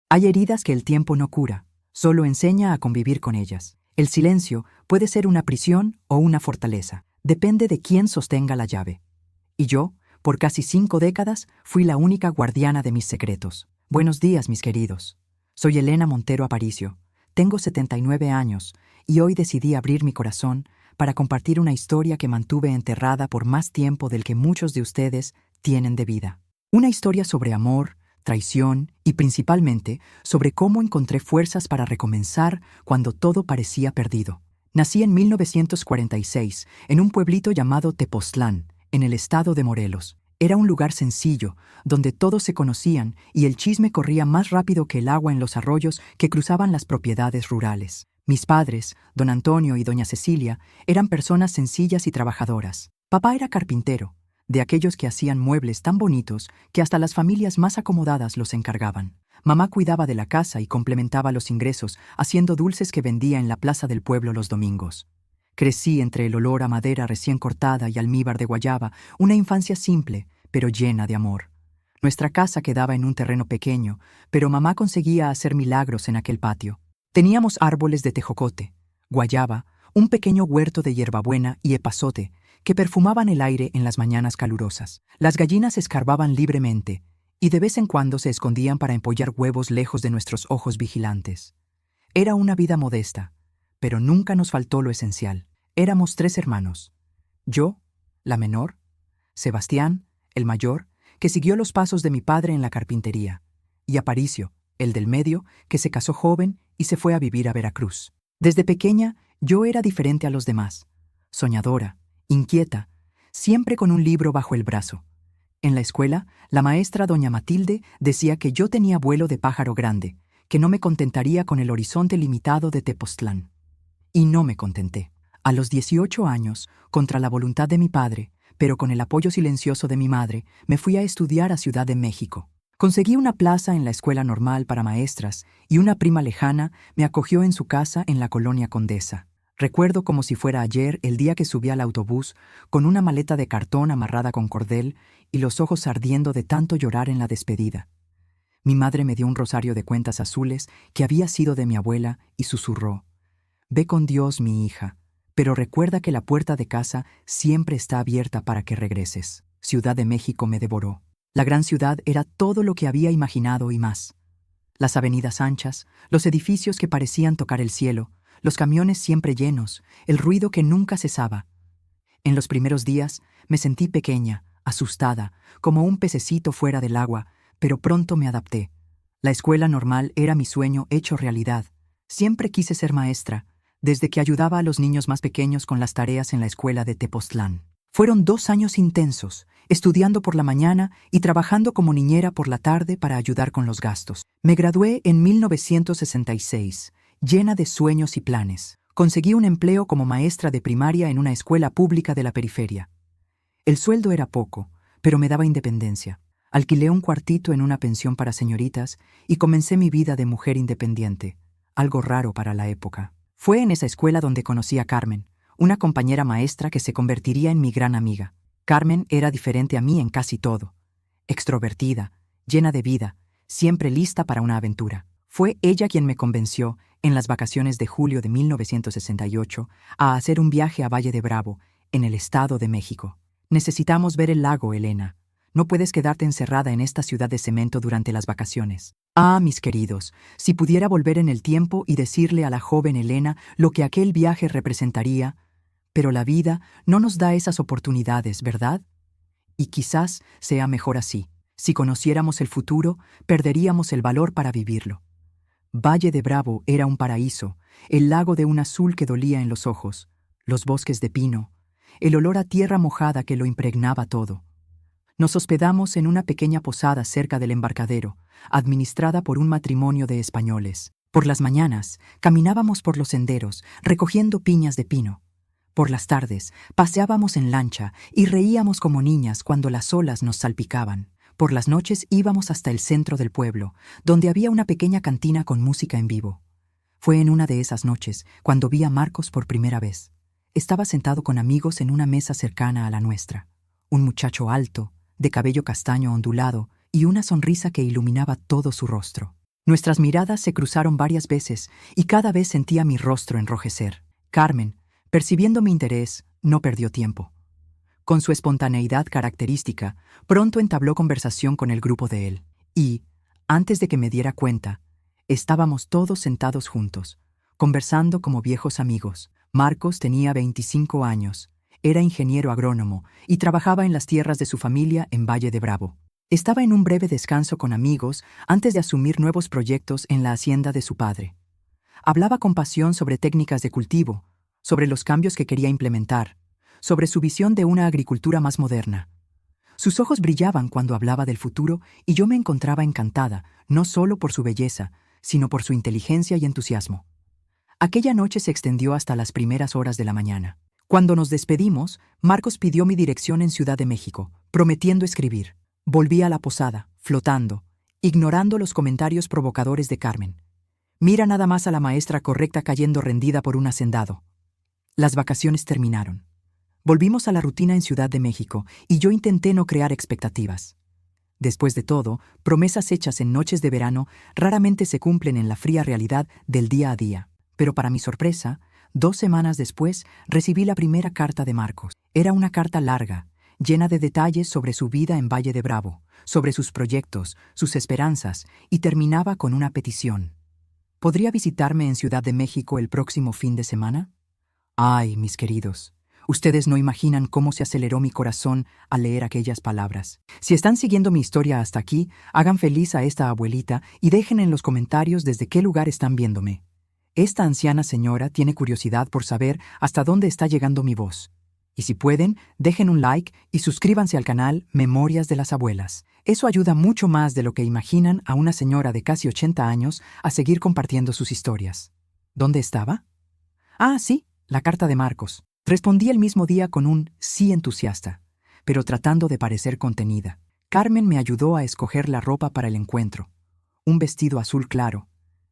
Hay heridas que el tiempo no cura, solo enseña a convivir con ellas. El silencio puede ser una prisión o una fortaleza, depende de quién sostenga la llave. Y yo, por casi 5 décadas, fui la única guardiana de mis secretos. Buenos días, mis queridos. Soy Elena Montero Aparicio, tengo 79 años y hoy decidí abrir mi corazón para compartir una historia que mantuve enterrada por más tiempo del que muchos de ustedes tienen de vida. Una historia sobre amor, traición y principalmente sobre cómo encontré fuerzas para recomenzar cuando todo parecía perdido. Nací en 1946 en un pueblito llamado Tepoztlán, en el estado de Morelos. Era un lugar sencillo, donde todos se conocían y el chisme corría más rápido que el agua en los arroyos que cruzaban las propiedades rurales. Mis padres, don Antonio y doña Cecilia, eran personas sencillas y trabajadoras. Papá era carpintero, de aquellos que hacían muebles tan bonitos que hasta las familias más acomodadas los encargaban. Mamá cuidaba de la casa y complementaba los ingresos haciendo dulces que vendía en la plaza del pueblo los domingos. Crecí entre el olor a madera recién cortada y almíbar de guayaba, una infancia simple, pero llena de amor. Nuestra casa quedaba en un terreno pequeño, pero mamá conseguía hacer milagros en aquel patio. Teníamos árboles de tejocote, guayaba, un pequeño huerto de hierbabuena y epazote que perfumaban el aire en las mañanas calurosas. Las gallinas escarbaban libremente y de vez en cuando se escondían para empollar huevos lejos de nuestros ojos vigilantes. Era una vida modesta, pero nunca nos faltó lo esencial. Éramos 3 hermanos. Yo, la menor, Sebastián, el mayor, que siguió los pasos de mi padre en la carpintería, y Aparicio, el del medio, que se casó joven y se fue a vivir a Veracruz. Desde pequeña, yo era diferente a los demás, soñadora, inquieta, siempre con un libro bajo el brazo. En la escuela, la maestra doña Matilde decía que yo tenía vuelo de pájaro grande, que no me contentaría con el horizonte limitado de Tepoztlán. Y no me contenté. A los 18 años, contra la voluntad de mi padre, pero con el apoyo silencioso de mi madre, me fui a estudiar a Ciudad de México. Conseguí una plaza en la escuela normal para maestras y una prima lejana me acogió en su casa en la colonia Condesa. Recuerdo como si fuera ayer el día que subí al autobús con una maleta de cartón amarrada con cordel y los ojos ardiendo de tanto llorar en la despedida. Mi madre me dio un rosario de cuentas azules que había sido de mi abuela y susurró: «Ve con Dios, mi hija, pero recuerda que la puerta de casa siempre está abierta para que regreses». Ciudad de México me devoró. La gran ciudad era todo lo que había imaginado y más. Las avenidas anchas, los edificios que parecían tocar el cielo, los camiones siempre llenos, el ruido que nunca cesaba. En los primeros días me sentí pequeña, asustada, como un pececito fuera del agua, pero pronto me adapté. La escuela normal era mi sueño hecho realidad. Siempre quise ser maestra, desde que ayudaba a los niños más pequeños con las tareas en la escuela de Tepoztlán. Fueron 2 años intensos, estudiando por la mañana y trabajando como niñera por la tarde para ayudar con los gastos. Me gradué en 1966, llena de sueños y planes. Conseguí un empleo como maestra de primaria en una escuela pública de la periferia. El sueldo era poco, pero me daba independencia. Alquilé un cuartito en una pensión para señoritas y comencé mi vida de mujer independiente, algo raro para la época. Fue en esa escuela donde conocí a Carmen, una compañera maestra que se convertiría en mi gran amiga. Carmen era diferente a mí en casi todo. Extrovertida, llena de vida, siempre lista para una aventura. Fue ella quien me convenció, en las vacaciones de julio de 1968, a hacer un viaje a Valle de Bravo, en el estado de México. «Necesitamos ver el lago, Elena. No puedes quedarte encerrada en esta ciudad de cemento durante las vacaciones». Ah, mis queridos, si pudiera volver en el tiempo y decirle a la joven Elena lo que aquel viaje representaría, pero la vida no nos da esas oportunidades, ¿verdad? Y quizás sea mejor así. Si conociéramos el futuro, perderíamos el valor para vivirlo. Valle de Bravo era un paraíso, el lago de un azul que dolía en los ojos, los bosques de pino, el olor a tierra mojada que lo impregnaba todo. Nos hospedamos en una pequeña posada cerca del embarcadero, administrada por un matrimonio de españoles. Por las mañanas, caminábamos por los senderos, recogiendo piñas de pino. Por las tardes, paseábamos en lancha y reíamos como niñas cuando las olas nos salpicaban. Por las noches íbamos hasta el centro del pueblo, donde había una pequeña cantina con música en vivo. Fue en una de esas noches cuando vi a Marcos por primera vez. Estaba sentado con amigos en una mesa cercana a la nuestra. Un muchacho alto, de cabello castaño ondulado y una sonrisa que iluminaba todo su rostro. Nuestras miradas se cruzaron varias veces y cada vez sentía mi rostro enrojecer. Carmen, percibiendo mi interés, no perdió tiempo. Con su espontaneidad característica, pronto entabló conversación con el grupo de él. Y, antes de que me diera cuenta, estábamos todos sentados juntos, conversando como viejos amigos. Marcos tenía 25 años, era ingeniero agrónomo y trabajaba en las tierras de su familia en Valle de Bravo. Estaba en un breve descanso con amigos antes de asumir nuevos proyectos en la hacienda de su padre. Hablaba con pasión sobre técnicas de cultivo, sobre los cambios que quería implementar, sobre su visión de una agricultura más moderna. Sus ojos brillaban cuando hablaba del futuro y yo me encontraba encantada, no solo por su belleza, sino por su inteligencia y entusiasmo. Aquella noche se extendió hasta las primeras horas de la mañana. Cuando nos despedimos, Marcos pidió mi dirección en Ciudad de México, prometiendo escribir. Volví a la posada, flotando, ignorando los comentarios provocadores de Carmen. Mira nada más a la maestra correcta cayendo rendida por un hacendado. Las vacaciones terminaron. Volvimos a la rutina en Ciudad de México y yo intenté no crear expectativas. Después de todo, promesas hechas en noches de verano raramente se cumplen en la fría realidad del día a día. Pero para mi sorpresa, 2 semanas después recibí la primera carta de Marcos. Era una carta larga, llena de detalles sobre su vida en Valle de Bravo, sobre sus proyectos, sus esperanzas, y terminaba con una petición. ¿Podría visitarme en Ciudad de México el próximo fin de semana? Ay, mis queridos, ustedes no imaginan cómo se aceleró mi corazón al leer aquellas palabras. Si están siguiendo mi historia hasta aquí, hagan feliz a esta abuelita y dejen en los comentarios desde qué lugar están viéndome. Esta anciana señora tiene curiosidad por saber hasta dónde está llegando mi voz. Y si pueden, dejen un like y suscríbanse al canal Memorias de las Abuelas. Eso ayuda mucho más de lo que imaginan a una señora de casi 80 años a seguir compartiendo sus historias. ¿Dónde estaba? Ah, sí, la carta de Marcos. Respondí el mismo día con un sí entusiasta, pero tratando de parecer contenida. Carmen me ayudó a escoger la ropa para el encuentro. Un vestido azul claro,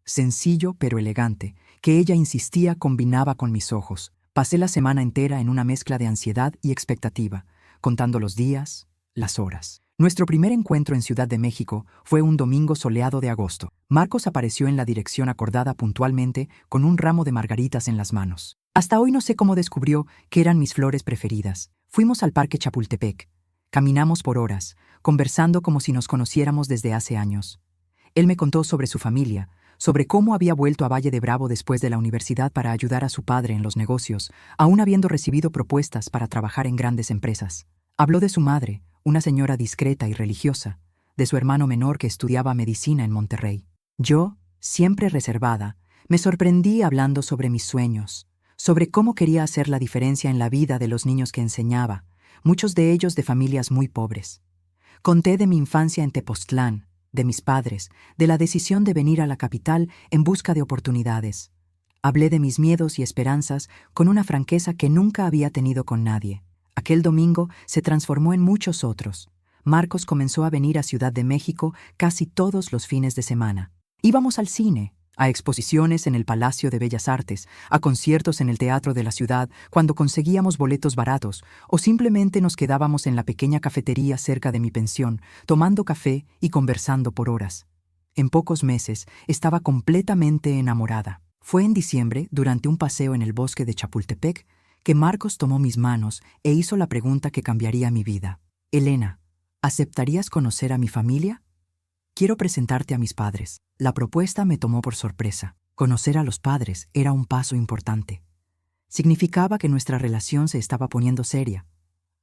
sencillo pero elegante, que ella insistía combinaba con mis ojos. Pasé la semana entera en una mezcla de ansiedad y expectativa, contando los días, las horas. Nuestro primer encuentro en Ciudad de México fue un domingo soleado de agosto. Marcos apareció en la dirección acordada puntualmente con un ramo de margaritas en las manos. Hasta hoy no sé cómo descubrió que eran mis flores preferidas. Fuimos al Parque Chapultepec. Caminamos por horas, conversando como si nos conociéramos desde hace años. Él me contó sobre su familia, sobre cómo había vuelto a Valle de Bravo después de la universidad para ayudar a su padre en los negocios, aún habiendo recibido propuestas para trabajar en grandes empresas. Habló de su madre, una señora discreta y religiosa, de su hermano menor que estudiaba medicina en Monterrey. Yo, siempre reservada, me sorprendí hablando sobre mis sueños, sobre cómo quería hacer la diferencia en la vida de los niños que enseñaba, muchos de ellos de familias muy pobres. Conté de mi infancia en Tepoztlán, de mis padres, de la decisión de venir a la capital en busca de oportunidades. Hablé de mis miedos y esperanzas con una franqueza que nunca había tenido con nadie. Aquel domingo se transformó en muchos otros. Marcos comenzó a venir a Ciudad de México casi todos los fines de semana. Íbamos al cine, a exposiciones en el Palacio de Bellas Artes, a conciertos en el Teatro de la Ciudad cuando conseguíamos boletos baratos, o simplemente nos quedábamos en la pequeña cafetería cerca de mi pensión, tomando café y conversando por horas. En pocos meses estaba completamente enamorada. Fue en diciembre, durante un paseo en el bosque de Chapultepec, que Marcos tomó mis manos e hizo la pregunta que cambiaría mi vida. Elena, ¿aceptarías conocer a mi familia? Quiero presentarte a mis padres. La propuesta me tomó por sorpresa. Conocer a los padres era un paso importante. Significaba que nuestra relación se estaba poniendo seria.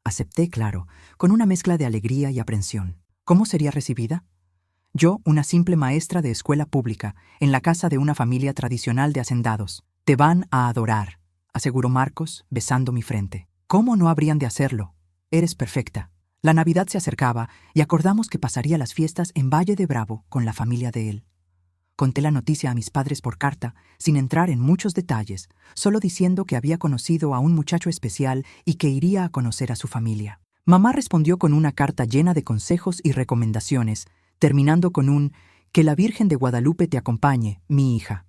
Acepté, claro, con una mezcla de alegría y aprensión. ¿Cómo sería recibida? Yo, una simple maestra de escuela pública, en la casa de una familia tradicional de hacendados. Te van a adorar, aseguró Marcos, besando mi frente. ¿Cómo no habrían de hacerlo? Eres perfecta. La Navidad se acercaba y acordamos que pasaría las fiestas en Valle de Bravo con la familia de él. Conté la noticia a mis padres por carta, sin entrar en muchos detalles, solo diciendo que había conocido a un muchacho especial y que iría a conocer a su familia. Mamá respondió con una carta llena de consejos y recomendaciones, terminando con un «Que la Virgen de Guadalupe te acompañe, mi hija».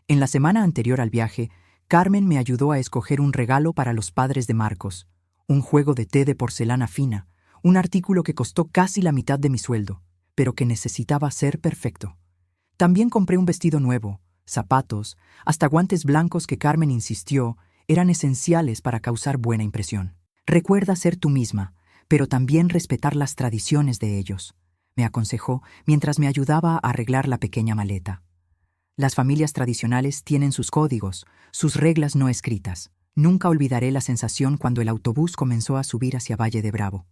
En la semana anterior al viaje, Carmen me ayudó a escoger un regalo para los padres de Marcos, un juego de té de porcelana fina, un artículo que costó casi la mitad de mi sueldo, pero que necesitaba ser perfecto. También compré un vestido nuevo, zapatos, hasta guantes blancos que Carmen insistió eran esenciales para causar buena impresión. Recuerda ser tú misma, pero también respetar las tradiciones de ellos, me aconsejó mientras me ayudaba a arreglar la pequeña maleta. Las familias tradicionales tienen sus códigos, sus reglas no escritas. Nunca olvidaré la sensación cuando el autobús comenzó a subir hacia Valle de Bravo.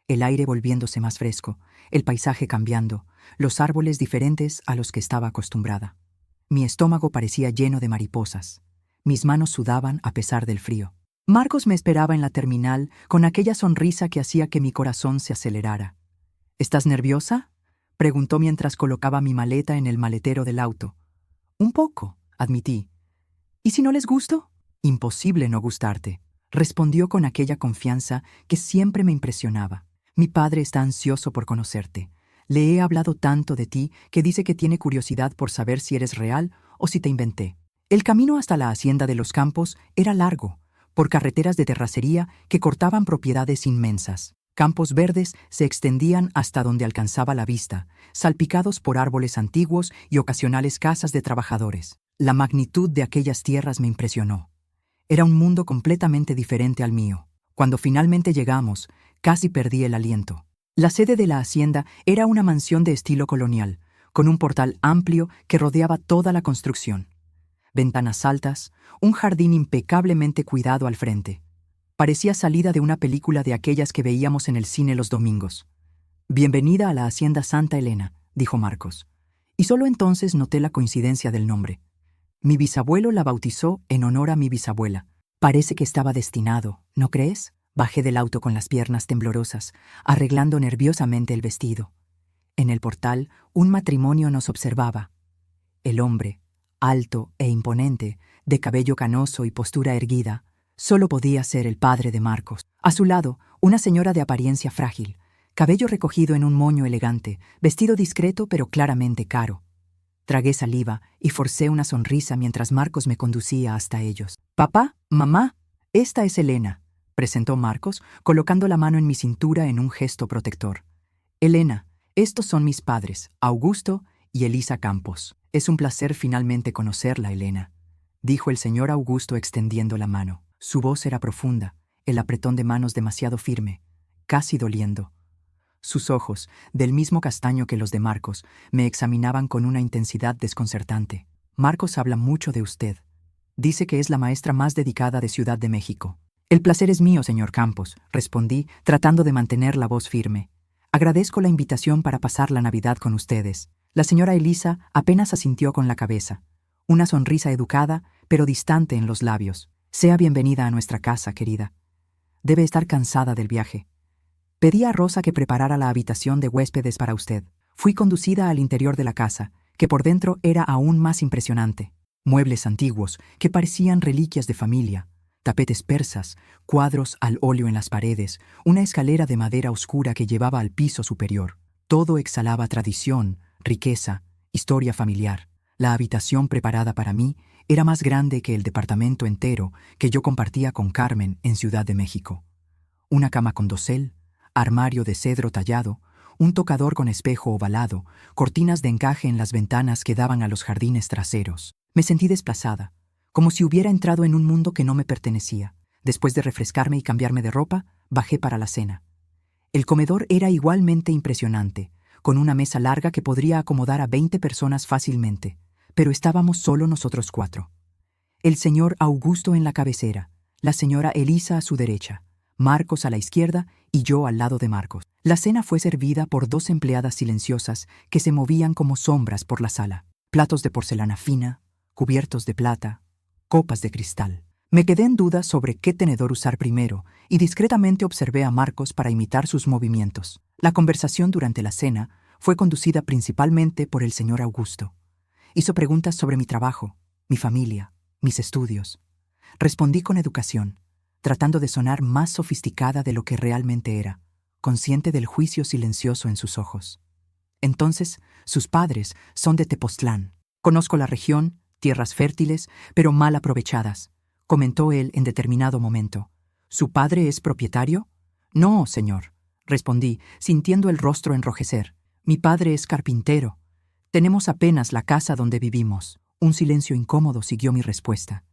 El aire volviéndose más fresco, el paisaje cambiando, los árboles diferentes a los que estaba acostumbrada. Mi estómago parecía lleno de mariposas. Mis manos sudaban a pesar del frío. Marcos me esperaba en la terminal con aquella sonrisa que hacía que mi corazón se acelerara. ¿Estás nerviosa?, preguntó mientras colocaba mi maleta en el maletero del auto. Un poco, admití. ¿Y si no les gusto? Imposible no gustarte, respondió con aquella confianza que siempre me impresionaba. Mi padre está ansioso por conocerte. Le he hablado tanto de ti que dice que tiene curiosidad por saber si eres real o si te inventé. El camino hasta la hacienda de los Campos era largo, por carreteras de terracería que cortaban propiedades inmensas. Campos verdes se extendían hasta donde alcanzaba la vista, salpicados por árboles antiguos y ocasionales casas de trabajadores. La magnitud de aquellas tierras me impresionó. Era un mundo completamente diferente al mío. Cuando finalmente llegamos, casi perdí el aliento. La sede de la hacienda era una mansión de estilo colonial, con un portal amplio que rodeaba toda la construcción. Ventanas altas, un jardín impecablemente cuidado al frente. Parecía salida de una película de aquellas que veíamos en el cine los domingos. «Bienvenida a la hacienda Santa Elena», dijo Marcos. Y solo entonces noté la coincidencia del nombre. Mi bisabuelo la bautizó en honor a mi bisabuela. Parece que estaba destinado, ¿no crees? Bajé del auto con las piernas temblorosas, arreglando nerviosamente el vestido. En el portal, un matrimonio nos observaba. El hombre, alto e imponente, de cabello canoso y postura erguida, solo podía ser el padre de Marcos. A su lado, una señora de apariencia frágil, cabello recogido en un moño elegante, vestido discreto pero claramente caro. Tragué saliva y forcé una sonrisa mientras Marcos me conducía hasta ellos. «Papá, mamá, esta es Elena», presentó Marcos, colocando la mano en mi cintura en un gesto protector. «Elena, estos son mis padres, Augusto y Elisa Campos. Es un placer finalmente conocerla, Elena», dijo el señor Augusto extendiendo la mano. Su voz era profunda, el apretón de manos demasiado firme, casi doliendo. Sus ojos, del mismo castaño que los de Marcos, me examinaban con una intensidad desconcertante. «Marcos habla mucho de usted. Dice que es la maestra más dedicada de Ciudad de México». «El placer es mío, señor Campos», respondí, tratando de mantener la voz firme. «Agradezco la invitación para pasar la Navidad con ustedes». La señora Elisa apenas asintió con la cabeza. Una sonrisa educada, pero distante en los labios. «Sea bienvenida a nuestra casa, querida. Debe estar cansada del viaje». Pedí a Rosa que preparara la habitación de huéspedes para usted. Fui conducida al interior de la casa, que por dentro era aún más impresionante. Muebles antiguos, que parecían reliquias de familia, tapetes persas, cuadros al óleo en las paredes, una escalera de madera oscura que llevaba al piso superior. Todo exhalaba tradición, riqueza, historia familiar. La habitación preparada para mí era más grande que el departamento entero que yo compartía con Carmen en Ciudad de México. Una cama con dosel, armario de cedro tallado, un tocador con espejo ovalado, cortinas de encaje en las ventanas que daban a los jardines traseros. Me sentí desplazada, como si hubiera entrado en un mundo que no me pertenecía. Después de refrescarme y cambiarme de ropa, bajé para la cena. El comedor era igualmente impresionante, con una mesa larga que podría acomodar a 20 personas fácilmente, pero estábamos solo nosotros 4. El señor Augusto en la cabecera, la señora Elisa a su derecha, Marcos a la izquierda y yo al lado de Marcos. La cena fue servida por 2 empleadas silenciosas que se movían como sombras por la sala. Platos de porcelana fina, cubiertos de plata, copas de cristal. Me quedé en duda sobre qué tenedor usar primero y discretamente observé a Marcos para imitar sus movimientos. La conversación durante la cena fue conducida principalmente por el señor Augusto. Hizo preguntas sobre mi trabajo, mi familia, mis estudios. Respondí con educación, tratando de sonar más sofisticada de lo que realmente era, consciente del juicio silencioso en sus ojos. Entonces, sus padres son de Tepoztlán. Conozco la región, tierras fértiles, pero mal aprovechadas, comentó él en determinado momento. ¿Su padre es propietario? No, señor, respondí, sintiendo el rostro enrojecer. Mi padre es carpintero. Tenemos apenas la casa donde vivimos. Un silencio incómodo siguió mi respuesta.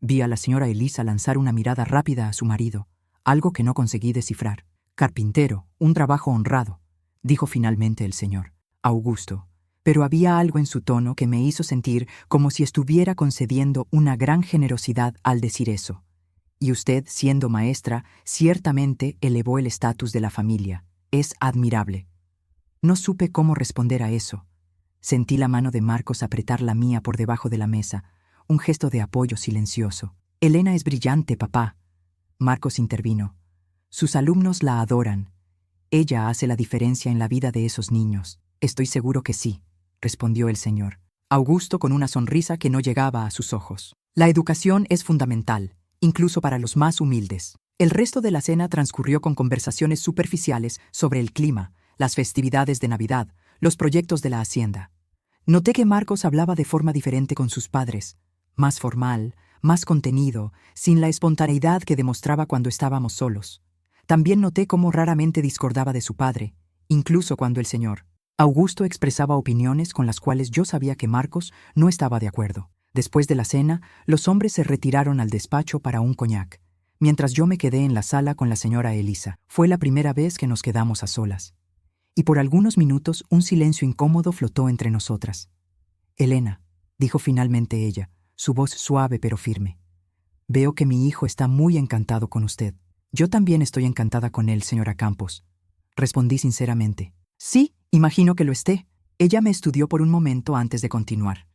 Vi a la señora Elisa lanzar una mirada rápida a su marido, algo que no conseguí descifrar. Carpintero, un trabajo honrado, dijo finalmente el señor Augusto, pero había algo en su tono que me hizo sentir como si estuviera concediendo una gran generosidad al decir eso. Y usted, siendo maestra, ciertamente elevó el estatus de la familia. Es admirable. No supe cómo responder a eso. Sentí la mano de Marcos apretar la mía por debajo de la mesa, un gesto de apoyo silencioso. Elena es brillante, papá. Marcos intervino. Sus alumnos la adoran. Ella hace la diferencia en la vida de esos niños. Estoy seguro que sí, respondió el señor Augusto con una sonrisa que no llegaba a sus ojos. La educación es fundamental, incluso para los más humildes. El resto de la cena transcurrió con conversaciones superficiales sobre el clima, las festividades de Navidad, los proyectos de la hacienda. Noté que Marcos hablaba de forma diferente con sus padres, más formal, más contenido, sin la espontaneidad que demostraba cuando estábamos solos. También noté cómo raramente discordaba de su padre, incluso cuando el señor Augusto expresaba opiniones con las cuales yo sabía que Marcos no estaba de acuerdo. Después de la cena, los hombres se retiraron al despacho para un coñac, mientras yo me quedé en la sala con la señora Elisa. Fue la primera vez que nos quedamos a solas. Y por algunos minutos un silencio incómodo flotó entre nosotras. Elena, dijo finalmente ella, su voz suave pero firme. Veo que mi hijo está muy encantado con usted. Yo también estoy encantada con él, señora Campos. Respondí sinceramente. Sí, imagino que lo esté. Ella me estudió por un momento antes de continuar.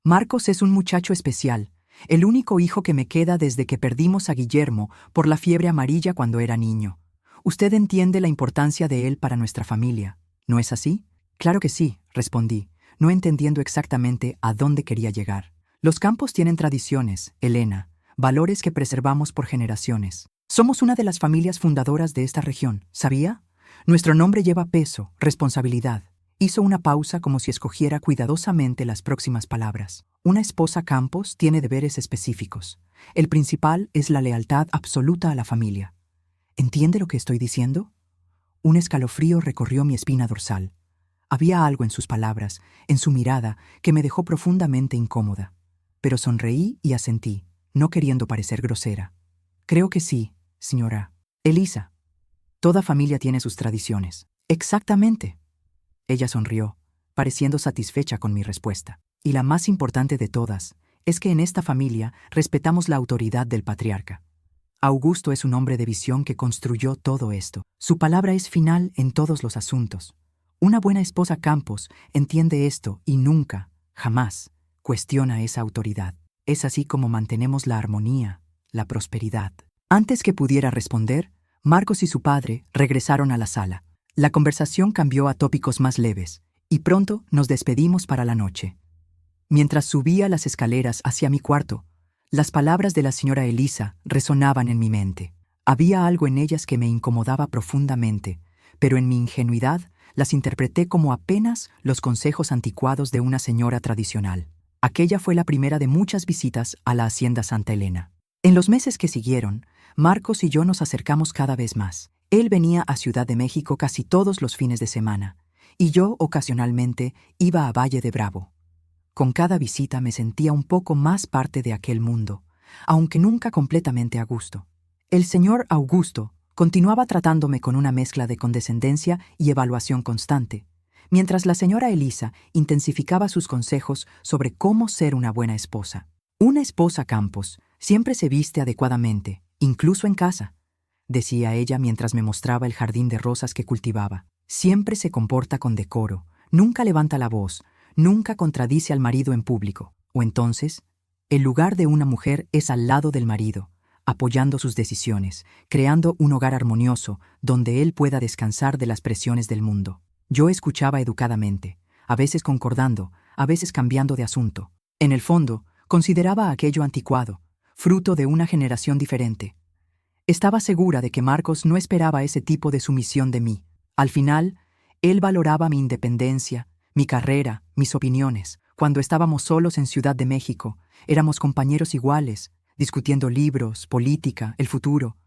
Marcos es un muchacho especial, el único hijo que me queda desde que perdimos a Guillermo por la fiebre amarilla cuando era niño. Usted entiende la importancia de él para nuestra familia, ¿no es así? Claro que sí, respondí, no entendiendo exactamente a dónde quería llegar. Los Campos tienen tradiciones, Elena, valores que preservamos por generaciones. Somos una de las familias fundadoras de esta región, ¿sabía? Nuestro nombre lleva peso, responsabilidad. Hizo una pausa como si escogiera cuidadosamente las próximas palabras. Una esposa Campos tiene deberes específicos. El principal es la lealtad absoluta a la familia. ¿Entiende lo que estoy diciendo? Un escalofrío recorrió mi espina dorsal. Había algo en sus palabras, en su mirada, que me dejó profundamente incómoda. Pero sonreí y asentí, no queriendo parecer grosera. Creo que sí, señora Elisa. Toda familia tiene sus tradiciones. Exactamente. Ella sonrió, pareciendo satisfecha con mi respuesta. Y la más importante de todas es que en esta familia respetamos la autoridad del patriarca. Augusto es un hombre de visión que construyó todo esto. Su palabra es final en todos los asuntos. Una buena esposa Campos entiende esto y nunca, jamás, cuestiona esa autoridad. Es así como mantenemos la armonía, la prosperidad. Antes que pudiera responder, Marcos y su padre regresaron a la sala. La conversación cambió a tópicos más leves, y pronto nos despedimos para la noche. Mientras subía las escaleras hacia mi cuarto, las palabras de la señora Elisa resonaban en mi mente. Había algo en ellas que me incomodaba profundamente, pero en mi ingenuidad las interpreté como apenas los consejos anticuados de una señora tradicional. Aquella fue la primera de muchas visitas a la hacienda Santa Elena. En los meses que siguieron, Marcos y yo nos acercamos cada vez más. Él venía a Ciudad de México casi todos los fines de semana, y yo ocasionalmente iba a Valle de Bravo. Con cada visita me sentía un poco más parte de aquel mundo, aunque nunca completamente a gusto. El señor Augusto continuaba tratándome con una mezcla de condescendencia y evaluación constante, mientras la señora Elisa intensificaba sus consejos sobre cómo ser una buena esposa. Una esposa Campos siempre se viste adecuadamente, incluso en casa, decía ella mientras me mostraba el jardín de rosas que cultivaba. Siempre se comporta con decoro, nunca levanta la voz, nunca contradice al marido en público. O entonces, el lugar de una mujer es al lado del marido, apoyando sus decisiones, creando un hogar armonioso donde él pueda descansar de las presiones del mundo. Yo escuchaba educadamente, a veces concordando, a veces cambiando de asunto. En el fondo, consideraba aquello anticuado, fruto de una generación diferente. Estaba segura de que Marcos no esperaba ese tipo de sumisión de mí. Al final, él valoraba mi independencia, mi carrera, mis opiniones. Cuando estábamos solos en Ciudad de México, éramos compañeros iguales, discutiendo libros, política, el futuro.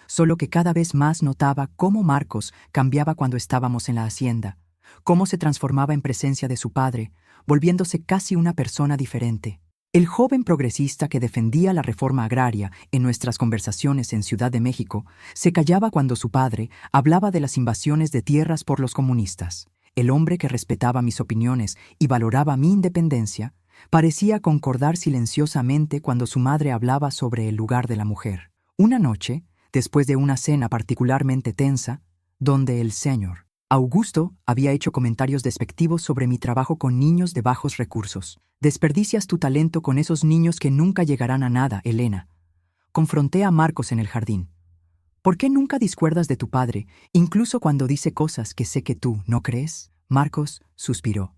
Solo que cada vez más notaba cómo Marcos cambiaba cuando estábamos en la hacienda, cómo se transformaba en presencia de su padre, volviéndose casi una persona diferente. El joven progresista que defendía la reforma agraria en nuestras conversaciones en Ciudad de México se callaba cuando su padre hablaba de las invasiones de tierras por los comunistas. El hombre que respetaba mis opiniones y valoraba mi independencia parecía concordar silenciosamente cuando su madre hablaba sobre el lugar de la mujer. Una noche, después de una cena particularmente tensa, donde el señor Augusto había hecho comentarios despectivos sobre mi trabajo con niños de bajos recursos. «Desperdicias tu talento con esos niños que nunca llegarán a nada, Elena». Confronté a Marcos en el jardín. «¿Por qué nunca discuerdas de tu padre, incluso cuando dice cosas que sé que tú no crees?» Marcos suspiró,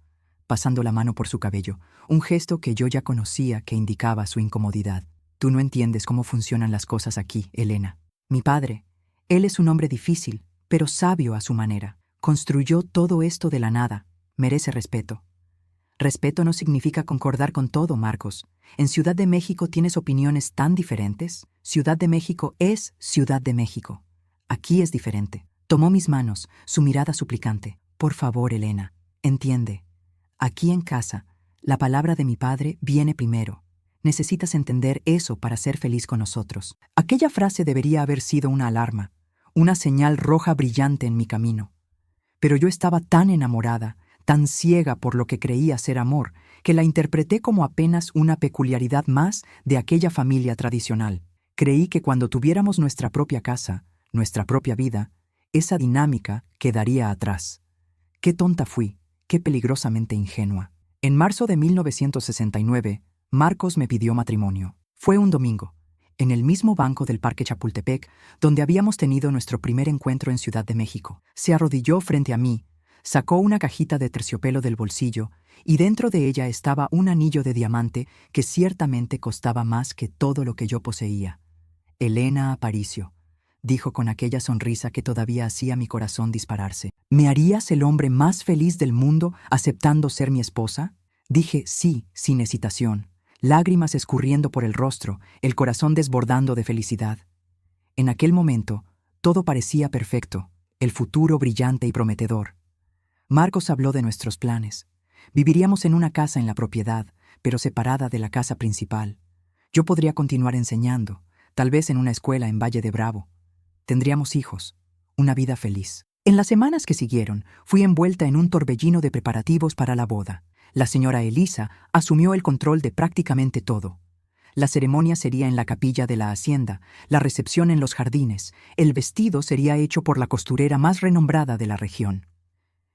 pasando la mano por su cabello, un gesto que yo ya conocía que indicaba su incomodidad. «Tú no entiendes cómo funcionan las cosas aquí, Elena. Mi padre, él es un hombre difícil, pero sabio a su manera. Construyó todo esto de la nada. Merece respeto». Respeto no significa concordar con todo, Marcos. En Ciudad de México tienes opiniones tan diferentes. Ciudad de México es Ciudad de México. Aquí es diferente. Tomó mis manos, su mirada suplicante. «Por favor, Elena, entiende. Aquí en casa, la palabra de mi padre viene primero. Necesitas entender eso para ser feliz con nosotros». Aquella frase debería haber sido una alarma, una señal roja brillante en mi camino. Pero yo estaba tan enamorada, tan ciega por lo que creía ser amor, que la interpreté como apenas una peculiaridad más de aquella familia tradicional. Creí que cuando tuviéramos nuestra propia casa, nuestra propia vida, esa dinámica quedaría atrás. Qué tonta fui, qué peligrosamente ingenua. En marzo de 1969, Marcos me pidió matrimonio. Fue un domingo, en el mismo banco del Parque Chapultepec, donde habíamos tenido nuestro primer encuentro en Ciudad de México. Se arrodilló frente a mí, sacó una cajita de terciopelo del bolsillo y dentro de ella estaba un anillo de diamante que ciertamente costaba más que todo lo que yo poseía. «Elena Aparicio», dijo con aquella sonrisa que todavía hacía mi corazón dispararse. «¿Me harías el hombre más feliz del mundo aceptando ser mi esposa?» Dije sí, sin hesitación, lágrimas escurriendo por el rostro, el corazón desbordando de felicidad. En aquel momento, todo parecía perfecto, el futuro brillante y prometedor. Marcos habló de nuestros planes. Viviríamos en una casa en la propiedad, pero separada de la casa principal. Yo podría continuar enseñando, tal vez en una escuela en Valle de Bravo. Tendríamos hijos, una vida feliz. En las semanas que siguieron, fui envuelta en un torbellino de preparativos para la boda. La señora Elisa asumió el control de prácticamente todo. La ceremonia sería en la capilla de la hacienda, la recepción en los jardines, el vestido sería hecho por la costurera más renombrada de la región.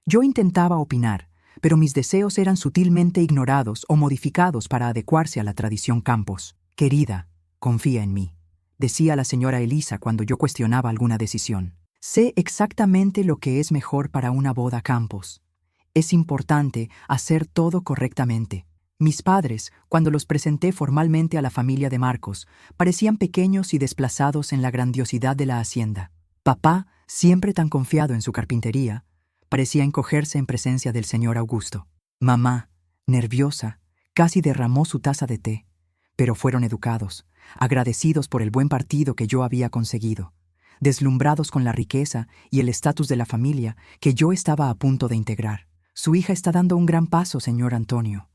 Yo intentaba opinar, pero mis deseos eran sutilmente ignorados o modificados para adecuarse a la tradición Campos. «Querida, confía en mí», decía la señora Elisa cuando yo cuestionaba alguna decisión. «Sé exactamente lo que es mejor para una boda Campos. Es importante hacer todo correctamente». Mis padres, cuando los presenté formalmente a la familia de Marcos, parecían pequeños y desplazados en la grandiosidad de la hacienda. Papá, siempre tan confiado en su carpintería, parecía encogerse en presencia del señor Augusto. Mamá, nerviosa, casi derramó su taza de té, pero fueron educados, agradecidos por el buen partido que yo había conseguido, deslumbrados con la riqueza y el estatus de la familia que yo estaba a punto de integrar. «Su hija está dando un gran paso, señor Antonio»,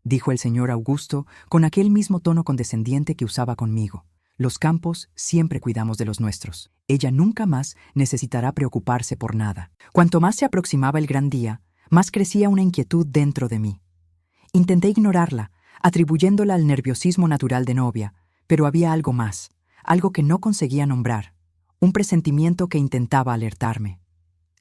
dijo el señor Augusto con aquel mismo tono condescendiente que usaba conmigo. «Los Campos siempre cuidamos de los nuestros. Ella nunca más necesitará preocuparse por nada». Cuanto más se aproximaba el gran día, más crecía una inquietud dentro de mí. Intenté ignorarla, atribuyéndola al nerviosismo natural de novia, pero había algo más, algo que no conseguía nombrar, un presentimiento que intentaba alertarme.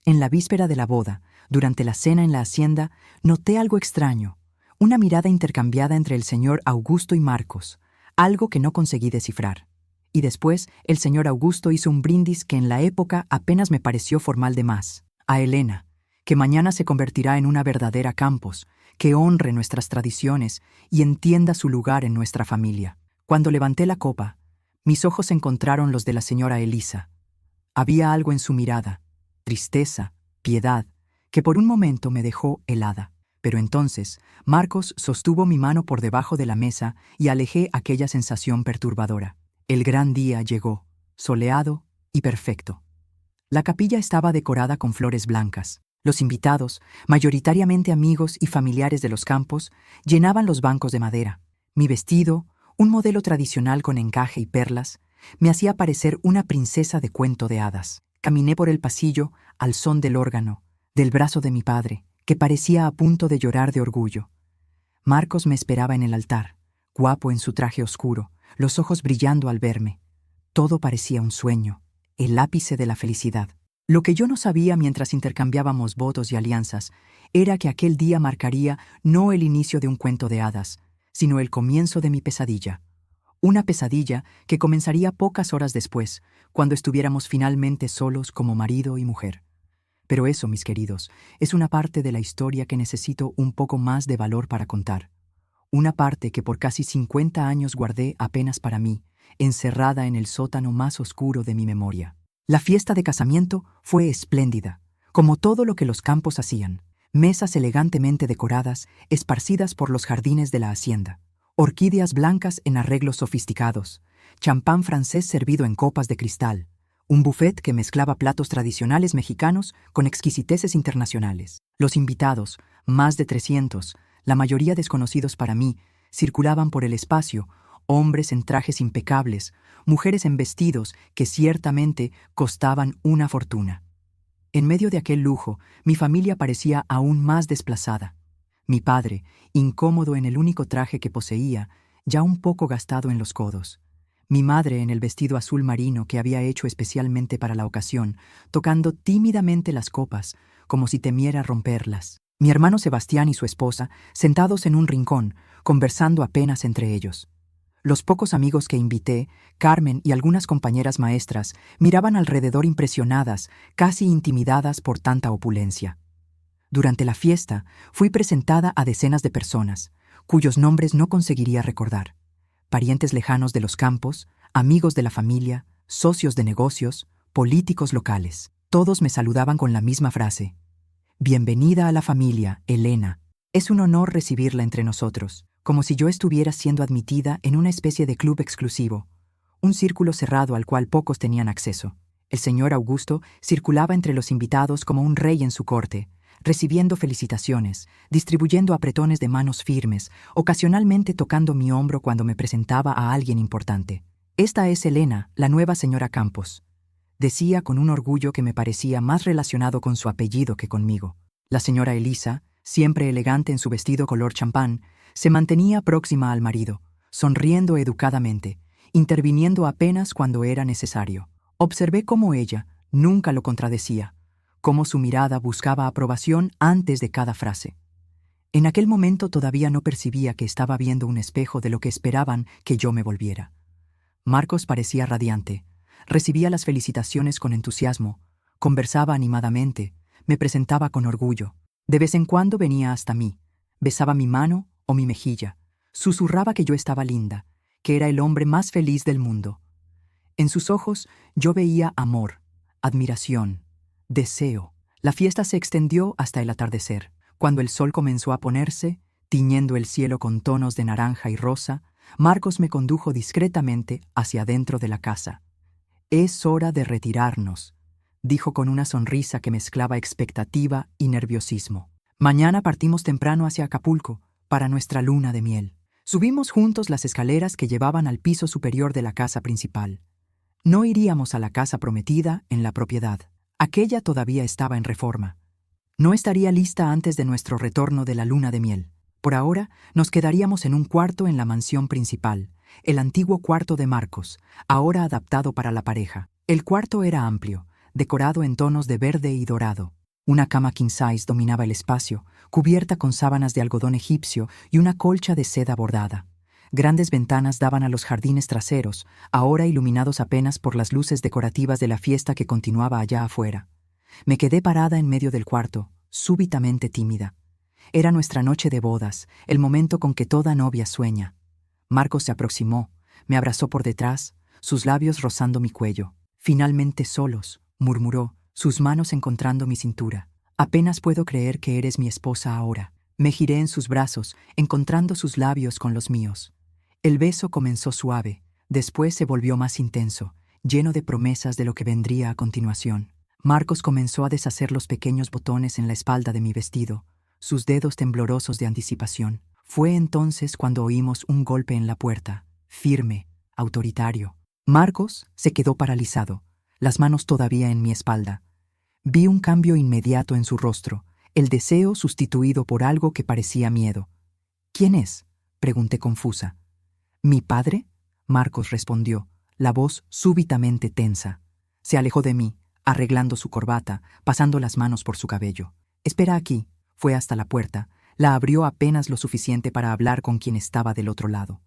En la víspera de la boda, durante la cena en la hacienda, noté algo extraño, una mirada intercambiada entre el señor Augusto y Marcos, algo que no conseguí descifrar. Y después, el señor Augusto hizo un brindis que en la época apenas me pareció formal de más. «A Elena, que mañana se convertirá en una verdadera Campos, que honre nuestras tradiciones y entienda su lugar en nuestra familia». Cuando levanté la copa, mis ojos encontraron los de la señora Elisa. Había algo en su mirada, tristeza, piedad, que por un momento me dejó helada. Pero entonces, Marcos sostuvo mi mano por debajo de la mesa y alejé aquella sensación perturbadora. El gran día llegó, soleado y perfecto. La capilla estaba decorada con flores blancas. Los invitados, mayoritariamente amigos y familiares de los campos, llenaban los bancos de madera. Mi vestido, un modelo tradicional con encaje y perlas, me hacía parecer una princesa de cuento de hadas. Caminé por el pasillo al son del órgano, del brazo de mi padre, que parecía a punto de llorar de orgullo. Marcos me esperaba en el altar, guapo en su traje oscuro, los ojos brillando al verme. Todo parecía un sueño, el ápice de la felicidad. Lo que yo no sabía mientras intercambiábamos votos y alianzas era que aquel día marcaría no el inicio de un cuento de hadas, sino el comienzo de mi pesadilla. Una pesadilla que comenzaría pocas horas después, cuando estuviéramos finalmente solos como marido y mujer. Pero eso, mis queridos, es una parte de la historia que necesito un poco más de valor para contar. Una parte que por casi 50 años guardé apenas para mí, encerrada en el sótano más oscuro de mi memoria. La fiesta de casamiento fue espléndida, como todo lo que los campos hacían. Mesas elegantemente decoradas, esparcidas por los jardines de la hacienda. Orquídeas blancas en arreglos sofisticados. Champán francés servido en copas de cristal. Un buffet que mezclaba platos tradicionales mexicanos con exquisiteces internacionales. Los invitados, más de 300, la mayoría desconocidos para mí, circulaban por el espacio, hombres en trajes impecables, mujeres en vestidos que ciertamente costaban una fortuna. En medio de aquel lujo, mi familia parecía aún más desplazada. Mi padre, incómodo en el único traje que poseía, ya un poco gastado en los codos. Mi madre en el vestido azul marino que había hecho especialmente para la ocasión, tocando tímidamente las copas, como si temiera romperlas. Mi hermano Sebastián y su esposa, sentados en un rincón, conversando apenas entre ellos. Los pocos amigos que invité, Carmen y algunas compañeras maestras, miraban alrededor impresionadas, casi intimidadas por tanta opulencia. Durante la fiesta, fui presentada a decenas de personas, cuyos nombres no conseguiría recordar. Parientes lejanos de los campos, amigos de la familia, socios de negocios, políticos locales. Todos me saludaban con la misma frase. Bienvenida a la familia, Elena. Es un honor recibirla entre nosotros, como si yo estuviera siendo admitida en una especie de club exclusivo, un círculo cerrado al cual pocos tenían acceso. El señor Augusto circulaba entre los invitados como un rey en su corte, recibiendo felicitaciones, distribuyendo apretones de manos firmes, ocasionalmente tocando mi hombro cuando me presentaba a alguien importante. Esta es Elena, la nueva señora Campos, decía con un orgullo que me parecía más relacionado con su apellido que conmigo. La señora Elisa, siempre elegante en su vestido color champán, se mantenía próxima al marido, sonriendo educadamente, interviniendo apenas cuando era necesario. Observé cómo ella nunca lo contradecía, cómo su mirada buscaba aprobación antes de cada frase. En aquel momento todavía no percibía que estaba viendo un espejo de lo que esperaban que yo me volviera. Marcos parecía radiante, recibía las felicitaciones con entusiasmo, conversaba animadamente, me presentaba con orgullo. De vez en cuando venía hasta mí, besaba mi mano o mi mejilla, susurraba que yo estaba linda, que era el hombre más feliz del mundo. En sus ojos yo veía amor, admiración, deseo. La fiesta se extendió hasta el atardecer. Cuando el sol comenzó a ponerse, tiñendo el cielo con tonos de naranja y rosa, Marcos me condujo discretamente hacia adentro de la casa. «Es hora de retirarnos», dijo con una sonrisa que mezclaba expectativa y nerviosismo. «Mañana partimos temprano hacia Acapulco, para nuestra luna de miel». Subimos juntos las escaleras que llevaban al piso superior de la casa principal. No iríamos a la casa prometida en la propiedad. Aquella todavía estaba en reforma. No estaría lista antes de nuestro retorno de la luna de miel. Por ahora, nos quedaríamos en un cuarto en la mansión principal, el antiguo cuarto de Marcos, ahora adaptado para la pareja. El cuarto era amplio, decorado en tonos de verde y dorado. Una cama king size dominaba el espacio, cubierta con sábanas de algodón egipcio y una colcha de seda bordada. Grandes ventanas daban a los jardines traseros, ahora iluminados apenas por las luces decorativas de la fiesta que continuaba allá afuera. Me quedé parada en medio del cuarto, súbitamente tímida. Era nuestra noche de bodas, el momento con que toda novia sueña. Marcos se aproximó, me abrazó por detrás, sus labios rozando mi cuello. «Finalmente solos», murmuró, sus manos encontrando mi cintura. «Apenas puedo creer que eres mi esposa ahora». Me giré en sus brazos, encontrando sus labios con los míos. El beso comenzó suave, después se volvió más intenso, lleno de promesas de lo que vendría a continuación. Marcos comenzó a deshacer los pequeños botones en la espalda de mi vestido, sus dedos temblorosos de anticipación. Fue entonces cuando oímos un golpe en la puerta, firme, autoritario. Marcos se quedó paralizado, las manos todavía en mi espalda. Vi un cambio inmediato en su rostro, el deseo sustituido por algo que parecía miedo. «¿Quién es?», pregunté confusa. «¿Mi padre?», Marcos respondió, la voz súbitamente tensa. Se alejó de mí, arreglando su corbata, pasando las manos por su cabello. «Espera aquí», fue hasta la puerta, la abrió apenas lo suficiente para hablar con quien estaba del otro lado.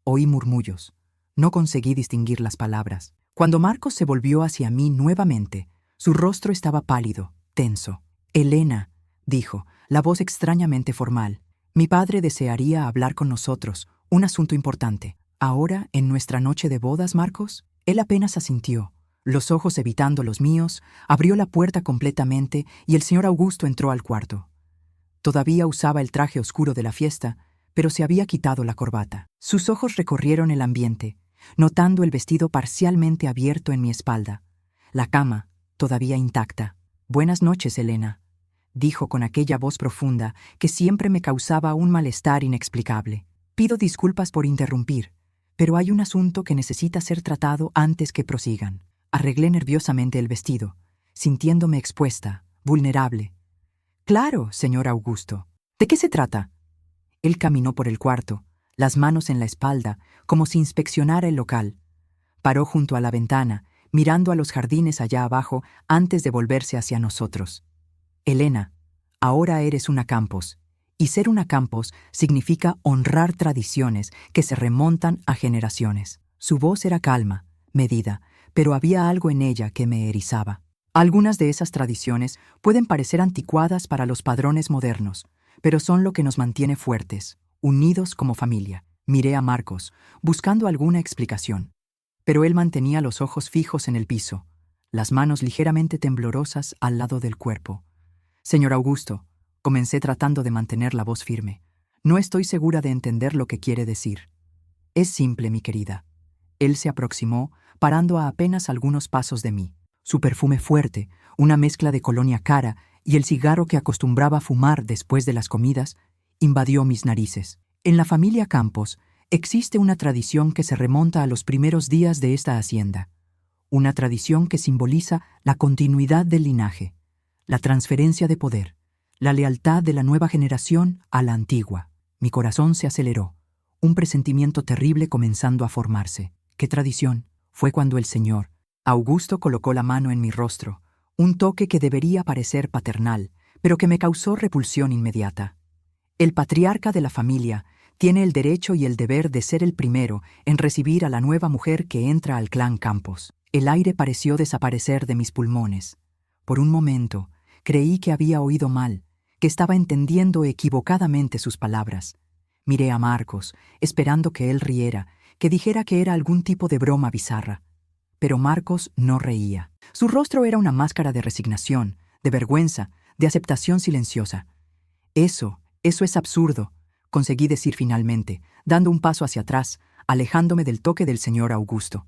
Oí murmullos. No conseguí distinguir las palabras. Cuando Marcos se volvió hacia mí nuevamente, su rostro estaba pálido, tenso. «Elena», dijo, la voz extrañamente formal. «Mi padre desearía hablar con nosotros, un asunto importante». «¿Ahora, en nuestra noche de bodas, Marcos?». Él apenas asintió, los ojos evitando los míos, abrió la puerta completamente y el señor Augusto entró al cuarto. Todavía usaba el traje oscuro de la fiesta, pero se había quitado la corbata. Sus ojos recorrieron el ambiente, notando el vestido parcialmente abierto en mi espalda, la cama todavía intacta. «Buenas noches, Elena», dijo con aquella voz profunda que siempre me causaba un malestar inexplicable. «Pido disculpas por interrumpir, pero hay un asunto que necesita ser tratado antes que prosigan». Arreglé nerviosamente el vestido, sintiéndome expuesta, vulnerable. «Claro, señor Augusto. ¿De qué se trata?». Él caminó por el cuarto, las manos en la espalda, como si inspeccionara el local. Paró junto a la ventana, mirando a los jardines allá abajo antes de volverse hacia nosotros. «Elena, ahora eres una Campos, y ser una Campos significa honrar tradiciones que se remontan a generaciones». Su voz era calma, medida, pero había algo en ella que me erizaba. Algunas de esas tradiciones pueden parecer anticuadas para los padrones modernos, pero son lo que nos mantiene fuertes, unidos como familia. Miré a Marcos, buscando alguna explicación, pero él mantenía los ojos fijos en el piso, las manos ligeramente temblorosas al lado del cuerpo. «Señor Augusto», comencé tratando de mantener la voz firme, «no estoy segura de entender lo que quiere decir». «Es simple, mi querida». Él se aproximó, parando a apenas algunos pasos de mí. Su perfume fuerte, una mezcla de colonia cara y el cigarro que acostumbraba fumar después de las comidas, invadió mis narices. En la familia Campos existe una tradición que se remonta a los primeros días de esta hacienda. Una tradición que simboliza la continuidad del linaje, la transferencia de poder, la lealtad de la nueva generación a la antigua. Mi corazón se aceleró, un presentimiento terrible comenzando a formarse. ¿Qué tradición? Fue cuando el señor Augusto colocó la mano en mi rostro, un toque que debería parecer paternal, pero que me causó repulsión inmediata. El patriarca de la familia tiene el derecho y el deber de ser el primero en recibir a la nueva mujer que entra al clan Campos. El aire pareció desaparecer de mis pulmones. Por un momento, creí que había oído mal, que estaba entendiendo equivocadamente sus palabras. Miré a Marcos, esperando que él riera, que dijera que era algún tipo de broma bizarra. Pero Marcos no reía. Su rostro era una máscara de resignación, de vergüenza, de aceptación silenciosa. Eso es absurdo», conseguí decir finalmente, dando un paso hacia atrás, alejándome del toque del señor Augusto.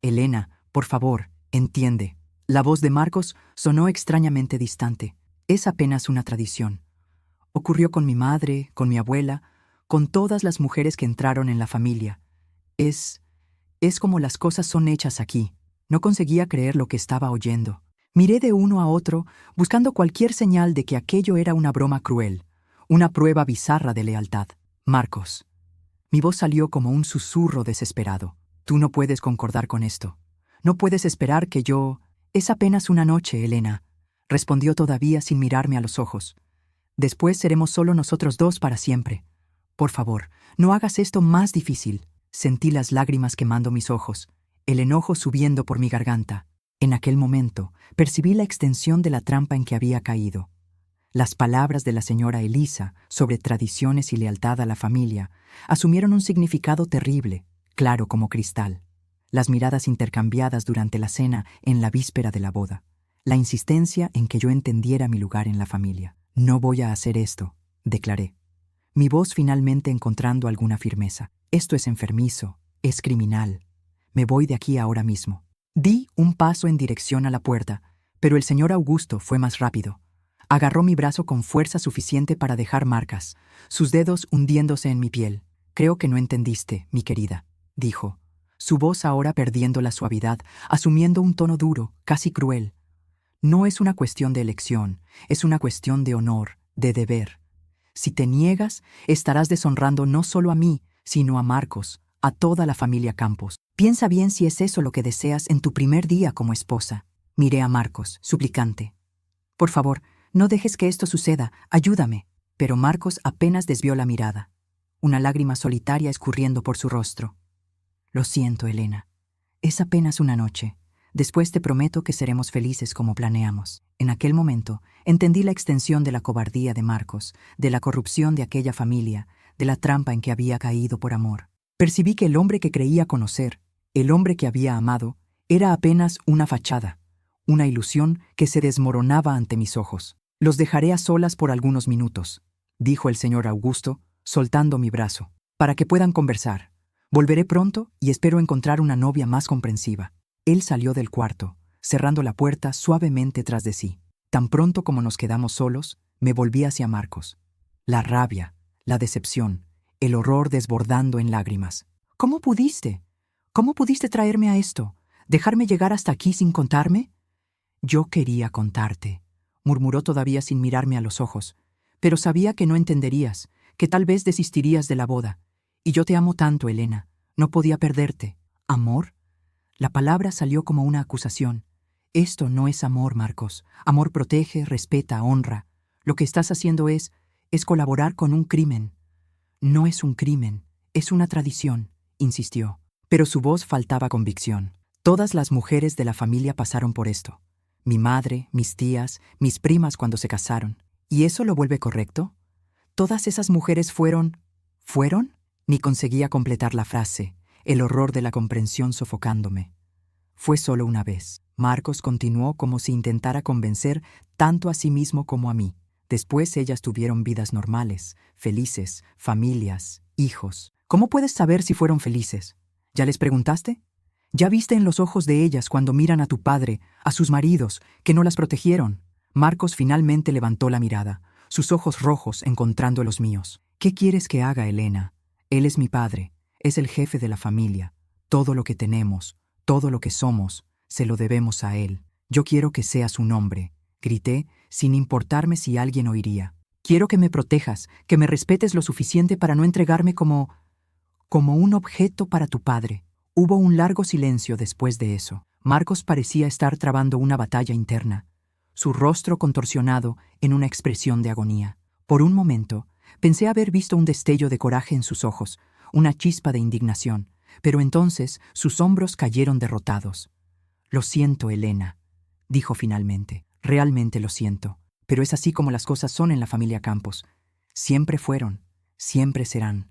«Elena, por favor, entiende». La voz de Marcos sonó extrañamente distante. «Es apenas una tradición. Ocurrió con mi madre, con mi abuela, con todas las mujeres que entraron en la familia. Es como las cosas son hechas aquí». No conseguía creer lo que estaba oyendo. Miré de uno a otro, buscando cualquier señal de que aquello era una broma cruel, una prueba bizarra de lealtad. «Marcos». Mi voz salió como un susurro desesperado. «Tú no puedes concordar con esto. No puedes esperar que yo...». «Es apenas una noche, Elena», respondió todavía sin mirarme a los ojos. «Después seremos solo nosotros dos para siempre. Por favor, no hagas esto más difícil». Sentí las lágrimas quemando mis ojos, el enojo subiendo por mi garganta. En aquel momento, percibí la extensión de la trampa en que había caído. Las palabras de la señora Elisa sobre tradiciones y lealtad a la familia asumieron un significado terrible, claro como cristal. Las miradas intercambiadas durante la cena en la víspera de la boda. La insistencia en que yo entendiera mi lugar en la familia. «No voy a hacer esto», declaré. Mi voz finalmente encontrando alguna firmeza. «Esto es enfermizo, es criminal. Me voy de aquí ahora mismo». Di un paso en dirección a la puerta, Pero el señor Augusto fue más rápido. Agarró mi brazo con fuerza suficiente para dejar marcas, sus dedos hundiéndose en mi piel. «Creo que no entendiste, mi querida», dijo, su voz ahora perdiendo la suavidad, asumiendo un tono duro, casi cruel. «No es una cuestión de elección, es una cuestión de honor, de deber. Si te niegas, estarás deshonrando no solo a mí, sino a Marcos, a toda la familia Campos. Piensa bien si es eso lo que deseas en tu primer día como esposa». Miré a Marcos, suplicante. «Por favor, no dejes que esto suceda, ayúdame». Pero Marcos apenas desvió la mirada, una lágrima solitaria escurriendo por su rostro. «Lo siento, Elena. Es apenas una noche. Después te prometo que seremos felices como planeamos». En aquel momento, entendí la extensión de la cobardía de Marcos, de la corrupción de aquella familia, de la trampa en que había caído por amor. Percibí que el hombre que creía conocer, el hombre que había amado, era apenas una fachada, una ilusión que se desmoronaba ante mis ojos. «Los dejaré a solas por algunos minutos», dijo el señor Augusto, soltando mi brazo, «para que puedan conversar. Volveré pronto y espero encontrar una novia más comprensiva». Él salió del cuarto, cerrando la puerta suavemente tras de sí. Tan pronto como nos quedamos solos, me volví hacia Marcos. La rabia, la decepción, el horror desbordando en lágrimas. «¿Cómo pudiste? ¿Cómo pudiste traerme a esto? ¿Dejarme llegar hasta aquí sin contarme?» «Yo quería contarte», murmuró todavía sin mirarme a los ojos, «pero sabía que no entenderías, que tal vez desistirías de la boda. Y yo te amo tanto, Elena, no podía perderte». «¿Amor?» La palabra salió como una acusación. «Esto no es amor, Marcos. Amor protege, respeta, honra. Lo que estás haciendo es colaborar con un crimen». «No es un crimen, es una tradición», insistió. Pero su voz faltaba convicción. Todas las mujeres de la familia pasaron por esto. Mi madre, mis tías, mis primas cuando se casaron. ¿Y eso lo vuelve correcto? ¿Todas esas mujeres fueron...? Ni conseguía completar la frase, el horror de la comprensión sofocándome. «Fue solo una vez». Marcos continuó como si intentara convencer tanto a sí mismo como a mí. «Después ellas tuvieron vidas normales, felices, familias, hijos». «¿Cómo puedes saber si fueron felices? ¿Ya les preguntaste? ¿Ya viste en los ojos de ellas cuando miran a tu padre, a sus maridos, que no las protegieron?» Marcos finalmente levantó la mirada, sus ojos rojos encontrando los míos. «¿Qué quieres que haga, Elena? Él es mi padre, es el jefe de la familia. Todo lo que tenemos, todo lo que somos, se lo debemos a él. Yo quiero que seas un hombre», grité, sin importarme si alguien oiría. «Quiero que me protejas, que me respetes lo suficiente para no entregarme como un objeto para tu padre». Hubo un largo silencio después de eso. Marcos parecía estar trabando una batalla interna, su rostro contorsionado en una expresión de agonía. Por un momento, pensé haber visto un destello de coraje en sus ojos, una chispa de indignación, pero entonces sus hombros cayeron derrotados. «Lo siento, Elena», dijo finalmente. «Realmente lo siento, pero es así como las cosas son en la familia Campos. Siempre fueron, siempre serán.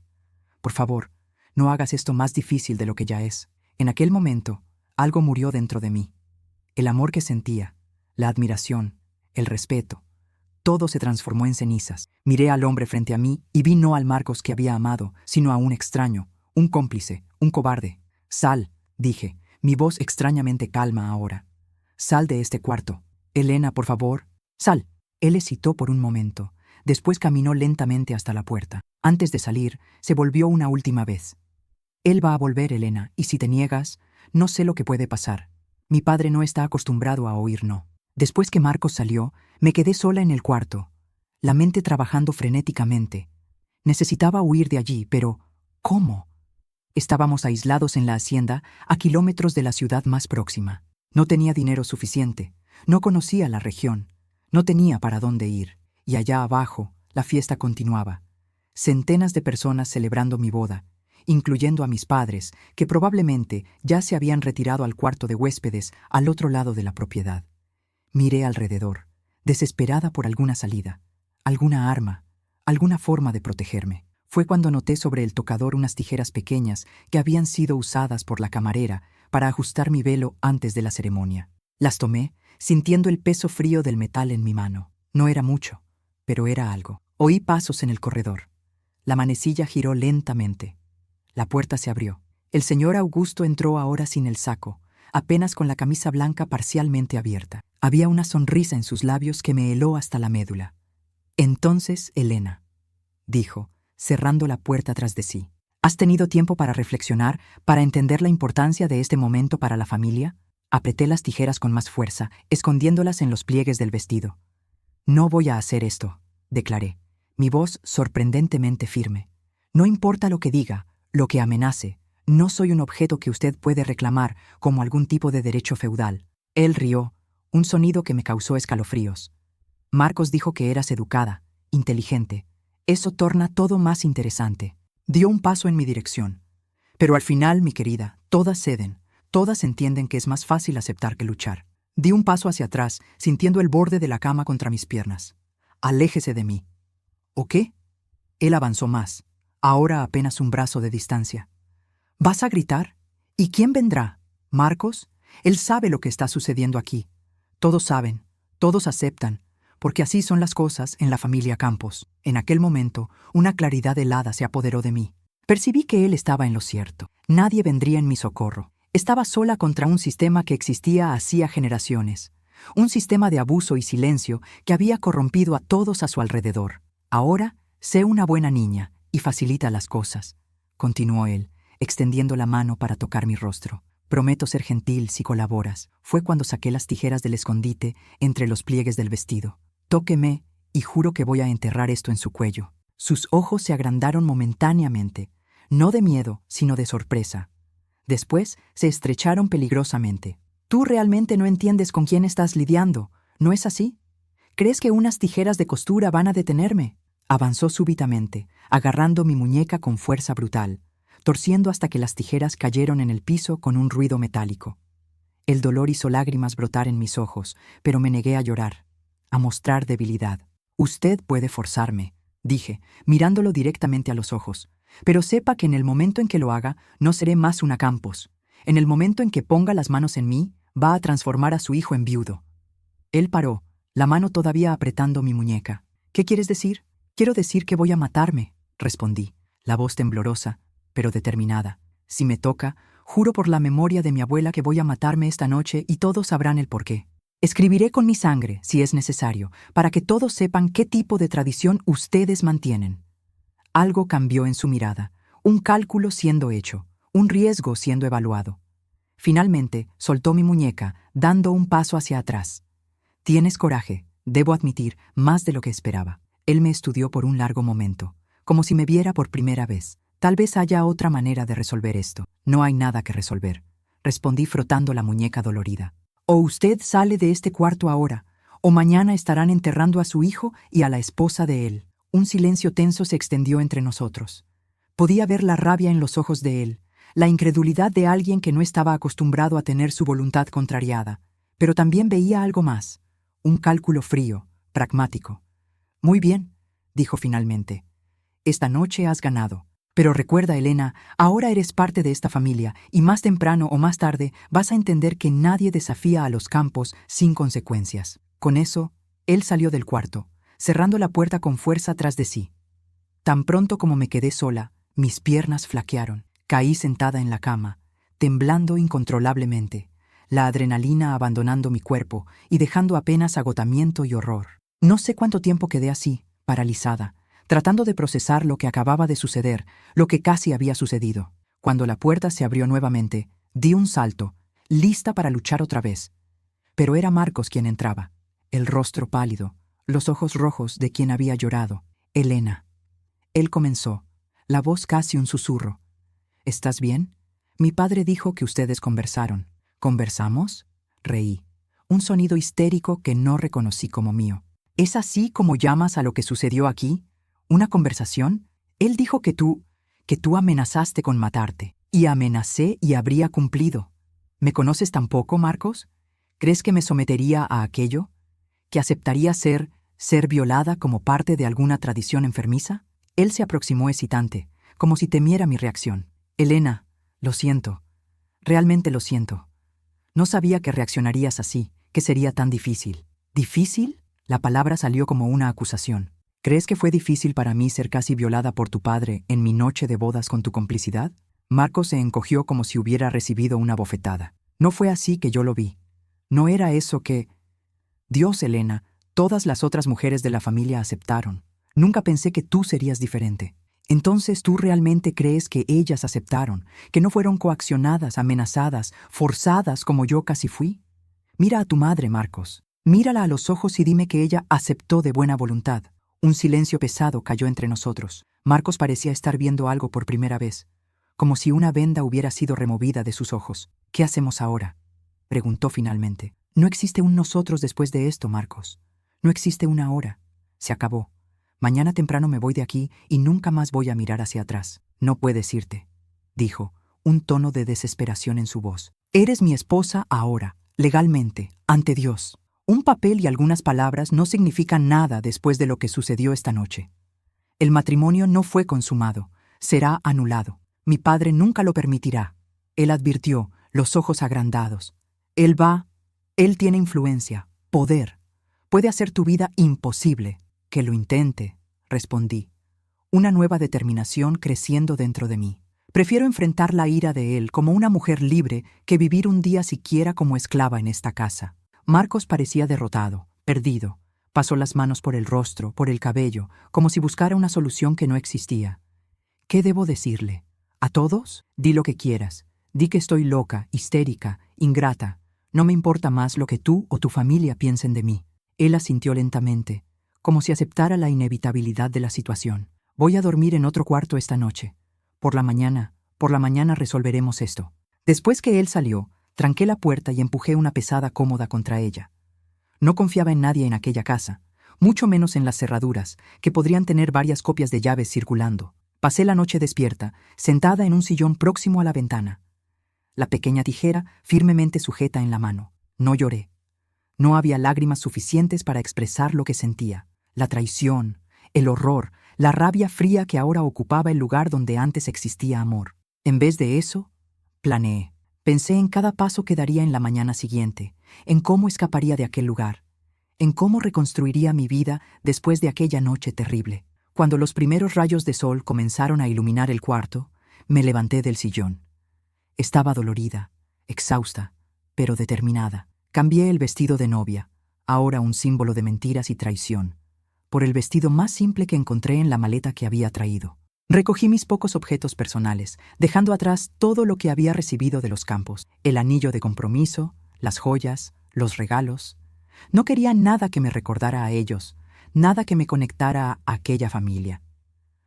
Por favor, no hagas esto más difícil de lo que ya es». En aquel momento, algo murió dentro de mí. El amor que sentía, la admiración, el respeto, todo se transformó en cenizas. Miré al hombre frente a mí y vi no al Marcos que había amado, sino a un extraño, un cómplice, un cobarde. «Sal», dije, mi voz extrañamente calma ahora. «Sal de este cuarto. Elena, por favor, sal». Él hesitó por un momento, después caminó lentamente hasta la puerta. Antes de salir, se volvió una última vez. «Él va a volver, Elena, y si te niegas, no sé lo que puede pasar. Mi padre no está acostumbrado a oír no». Después que Marcos salió, me quedé sola en el cuarto, la mente trabajando frenéticamente. Necesitaba huir de allí, pero ¿cómo? Estábamos aislados en la hacienda, a kilómetros de la ciudad más próxima. No tenía dinero suficiente, no conocía la región, no tenía para dónde ir, y allá abajo la fiesta continuaba. Centenas de personas celebrando mi boda, incluyendo a mis padres, que probablemente ya se habían retirado al cuarto de huéspedes al otro lado de la propiedad. Miré alrededor, desesperada por alguna salida, alguna arma, alguna forma de protegerme. Fue cuando noté sobre el tocador unas tijeras pequeñas que habían sido usadas por la camarera para ajustar mi velo antes de la ceremonia. Las tomé, sintiendo el peso frío del metal en mi mano. No era mucho, pero era algo. Oí pasos en el corredor. La manecilla giró lentamente. La puerta se abrió. El señor Augusto entró ahora sin el saco, apenas con la camisa blanca parcialmente abierta. Había una sonrisa en sus labios que me heló hasta la médula. Entonces, Elena, dijo, cerrando la puerta tras de sí, ¿has tenido tiempo para reflexionar, para entender la importancia de este momento para la familia? Apreté las tijeras con más fuerza, escondiéndolas en los pliegues del vestido. No voy a hacer esto, declaré, mi voz sorprendentemente firme. No importa lo que diga, lo que amenace, no soy un objeto que usted puede reclamar como algún tipo de derecho feudal. Él rió, un sonido que me causó escalofríos. Marcos dijo que eras educada, inteligente. Eso torna todo más interesante. Dio un paso en mi dirección. Pero al final, mi querida, todas ceden. Todas entienden que es más fácil aceptar que luchar. Di un paso hacia atrás, sintiendo el borde de la cama contra mis piernas. Aléjese de mí. ¿O qué? Él avanzó más, ahora apenas un brazo de distancia. ¿Vas a gritar? ¿Y quién vendrá? ¿Marcos? Él sabe lo que está sucediendo aquí. Todos saben, todos aceptan, porque así son las cosas en la familia Campos. En aquel momento, una claridad helada se apoderó de mí. Percibí que él estaba en lo cierto. Nadie vendría en mi socorro. Estaba sola contra un sistema que existía hacía generaciones. Un sistema de abuso y silencio que había corrompido a todos a su alrededor. Ahora, sé una buena niña y facilita las cosas, continuó él, extendiendo la mano para tocar mi rostro. Prometo ser gentil si colaboras. Fue cuando saqué las tijeras del escondite entre los pliegues del vestido. Tóqueme y juro que voy a enterrar esto en su cuello. Sus ojos se agrandaron momentáneamente, no de miedo, sino de sorpresa. Después se estrecharon peligrosamente. Tú realmente no entiendes con quién estás lidiando, ¿no es así? ¿Crees que unas tijeras de costura van a detenerme? Avanzó súbitamente, agarrando mi muñeca con fuerza brutal, torciendo hasta que las tijeras cayeron en el piso con un ruido metálico. El dolor hizo lágrimas brotar en mis ojos, pero me negué a llorar, a mostrar debilidad. Usted puede forzarme, dije, mirándolo directamente a los ojos, pero sepa que en el momento en que lo haga, no seré más una Campos. En el momento en que ponga las manos en mí, va a transformar a su hijo en viudo. Él paró, la mano todavía apretando mi muñeca. ¿Qué quieres decir? Quiero decir que voy a matarme, respondí, la voz temblorosa, pero determinada. Si me toca, juro por la memoria de mi abuela que voy a matarme esta noche y todos sabrán el porqué. Escribiré con mi sangre, si es necesario, para que todos sepan qué tipo de tradición ustedes mantienen. Algo cambió en su mirada, un cálculo siendo hecho, un riesgo siendo evaluado. Finalmente, soltó mi muñeca, dando un paso hacia atrás. Tienes coraje, debo admitir, más de lo que esperaba. Él me estudió por un largo momento, como si me viera por primera vez. Tal vez haya otra manera de resolver esto. No hay nada que resolver, respondí frotando la muñeca dolorida. O usted sale de este cuarto ahora, o mañana estarán enterrando a su hijo y a la esposa de él. Un silencio tenso se extendió entre nosotros. Podía ver la rabia en los ojos de él, la incredulidad de alguien que no estaba acostumbrado a tener su voluntad contrariada, pero también veía algo más, un cálculo frío, pragmático. Muy bien, dijo finalmente. Esta noche has ganado. Pero recuerda, Elena, ahora eres parte de esta familia y más temprano o más tarde vas a entender que nadie desafía a los Campos sin consecuencias. Con eso, él salió del cuarto, cerrando la puerta con fuerza tras de sí. Tan pronto como me quedé sola, mis piernas flaquearon. Caí sentada en la cama, temblando incontrolablemente, la adrenalina abandonando mi cuerpo y dejando apenas agotamiento y horror. No sé cuánto tiempo quedé así, paralizada, tratando de procesar lo que acababa de suceder, lo que casi había sucedido. Cuando la puerta se abrió nuevamente, di un salto, lista para luchar otra vez. Pero era Marcos quien entraba, el rostro pálido, los ojos rojos de quien había llorado. Elena. Él comenzó, la voz casi un susurro. ¿Estás bien? Mi padre dijo que ustedes conversaron. ¿Conversamos? Reí. Un sonido histérico que no reconocí como mío. ¿Es así como llamas a lo que sucedió aquí? ¿Una conversación? Él dijo que tú amenazaste con matarte. Y amenacé y habría cumplido. ¿Me conoces tan poco, Marcos? ¿Crees que me sometería a aquello? ¿Que aceptaría ser violada como parte de alguna tradición enfermiza? Él se aproximó hesitante, como si temiera mi reacción. Elena, lo siento. Realmente lo siento. No sabía que reaccionarías así, que sería tan difícil. ¿Difícil? La palabra salió como una acusación. ¿Crees que fue difícil para mí ser casi violada por tu padre en mi noche de bodas con tu complicidad? Marcos se encogió como si hubiera recibido una bofetada. No fue así que yo lo vi. No era eso que... Dios, Elena, todas las otras mujeres de la familia aceptaron. Nunca pensé que tú serías diferente. Entonces, ¿tú realmente crees que ellas aceptaron, que no fueron coaccionadas, amenazadas, forzadas como yo casi fui? Mira a tu madre, Marcos. Mírala a los ojos y dime que ella aceptó de buena voluntad. Un silencio pesado cayó entre nosotros. Marcos parecía estar viendo algo por primera vez, como si una venda hubiera sido removida de sus ojos. ¿Qué hacemos ahora?, preguntó finalmente. No existe un nosotros después de esto, Marcos. No existe una hora. Se acabó. Mañana temprano me voy de aquí y nunca más voy a mirar hacia atrás. No puedes irte, dijo, un tono de desesperación en su voz. Eres mi esposa ahora, legalmente, ante Dios. Un papel y algunas palabras no significan nada después de lo que sucedió esta noche. El matrimonio no fue consumado, será anulado. Mi padre nunca lo permitirá. Él advirtió, los ojos agrandados. Él tiene influencia, poder. Puede hacer tu vida imposible. Que lo intente, respondí, una nueva determinación creciendo dentro de mí. Prefiero enfrentar la ira de él como una mujer libre que vivir un día siquiera como esclava en esta casa. Marcos parecía derrotado, perdido. Pasó las manos por el rostro, por el cabello, como si buscara una solución que no existía. ¿Qué debo decirle? ¿A todos? Di lo que quieras. Di que estoy loca, histérica, ingrata. No me importa más lo que tú o tu familia piensen de mí. Él asintió lentamente, como si aceptara la inevitabilidad de la situación. Voy a dormir en otro cuarto esta noche. Por la mañana resolveremos esto. Después que él salió, tranqué la puerta y empujé una pesada cómoda contra ella. No confiaba en nadie en aquella casa, mucho menos en las cerraduras, que podrían tener varias copias de llaves circulando. Pasé la noche despierta, sentada en un sillón próximo a la ventana. La pequeña tijera firmemente sujeta en la mano. No lloré. No había lágrimas suficientes para expresar lo que sentía. La traición, el horror, la rabia fría que ahora ocupaba el lugar donde antes existía amor. En vez de eso, planeé. Pensé en cada paso que daría en la mañana siguiente, en cómo escaparía de aquel lugar, en cómo reconstruiría mi vida después de aquella noche terrible. Cuando los primeros rayos de sol comenzaron a iluminar el cuarto, me levanté del sillón. Estaba dolorida, exhausta, pero determinada. Cambié el vestido de novia, ahora un símbolo de mentiras y traición, por el vestido más simple que encontré en la maleta que había traído. Recogí mis pocos objetos personales, dejando atrás todo lo que había recibido de los campos, el anillo de compromiso, las joyas, los regalos. No quería nada que me recordara a ellos, nada que me conectara a aquella familia.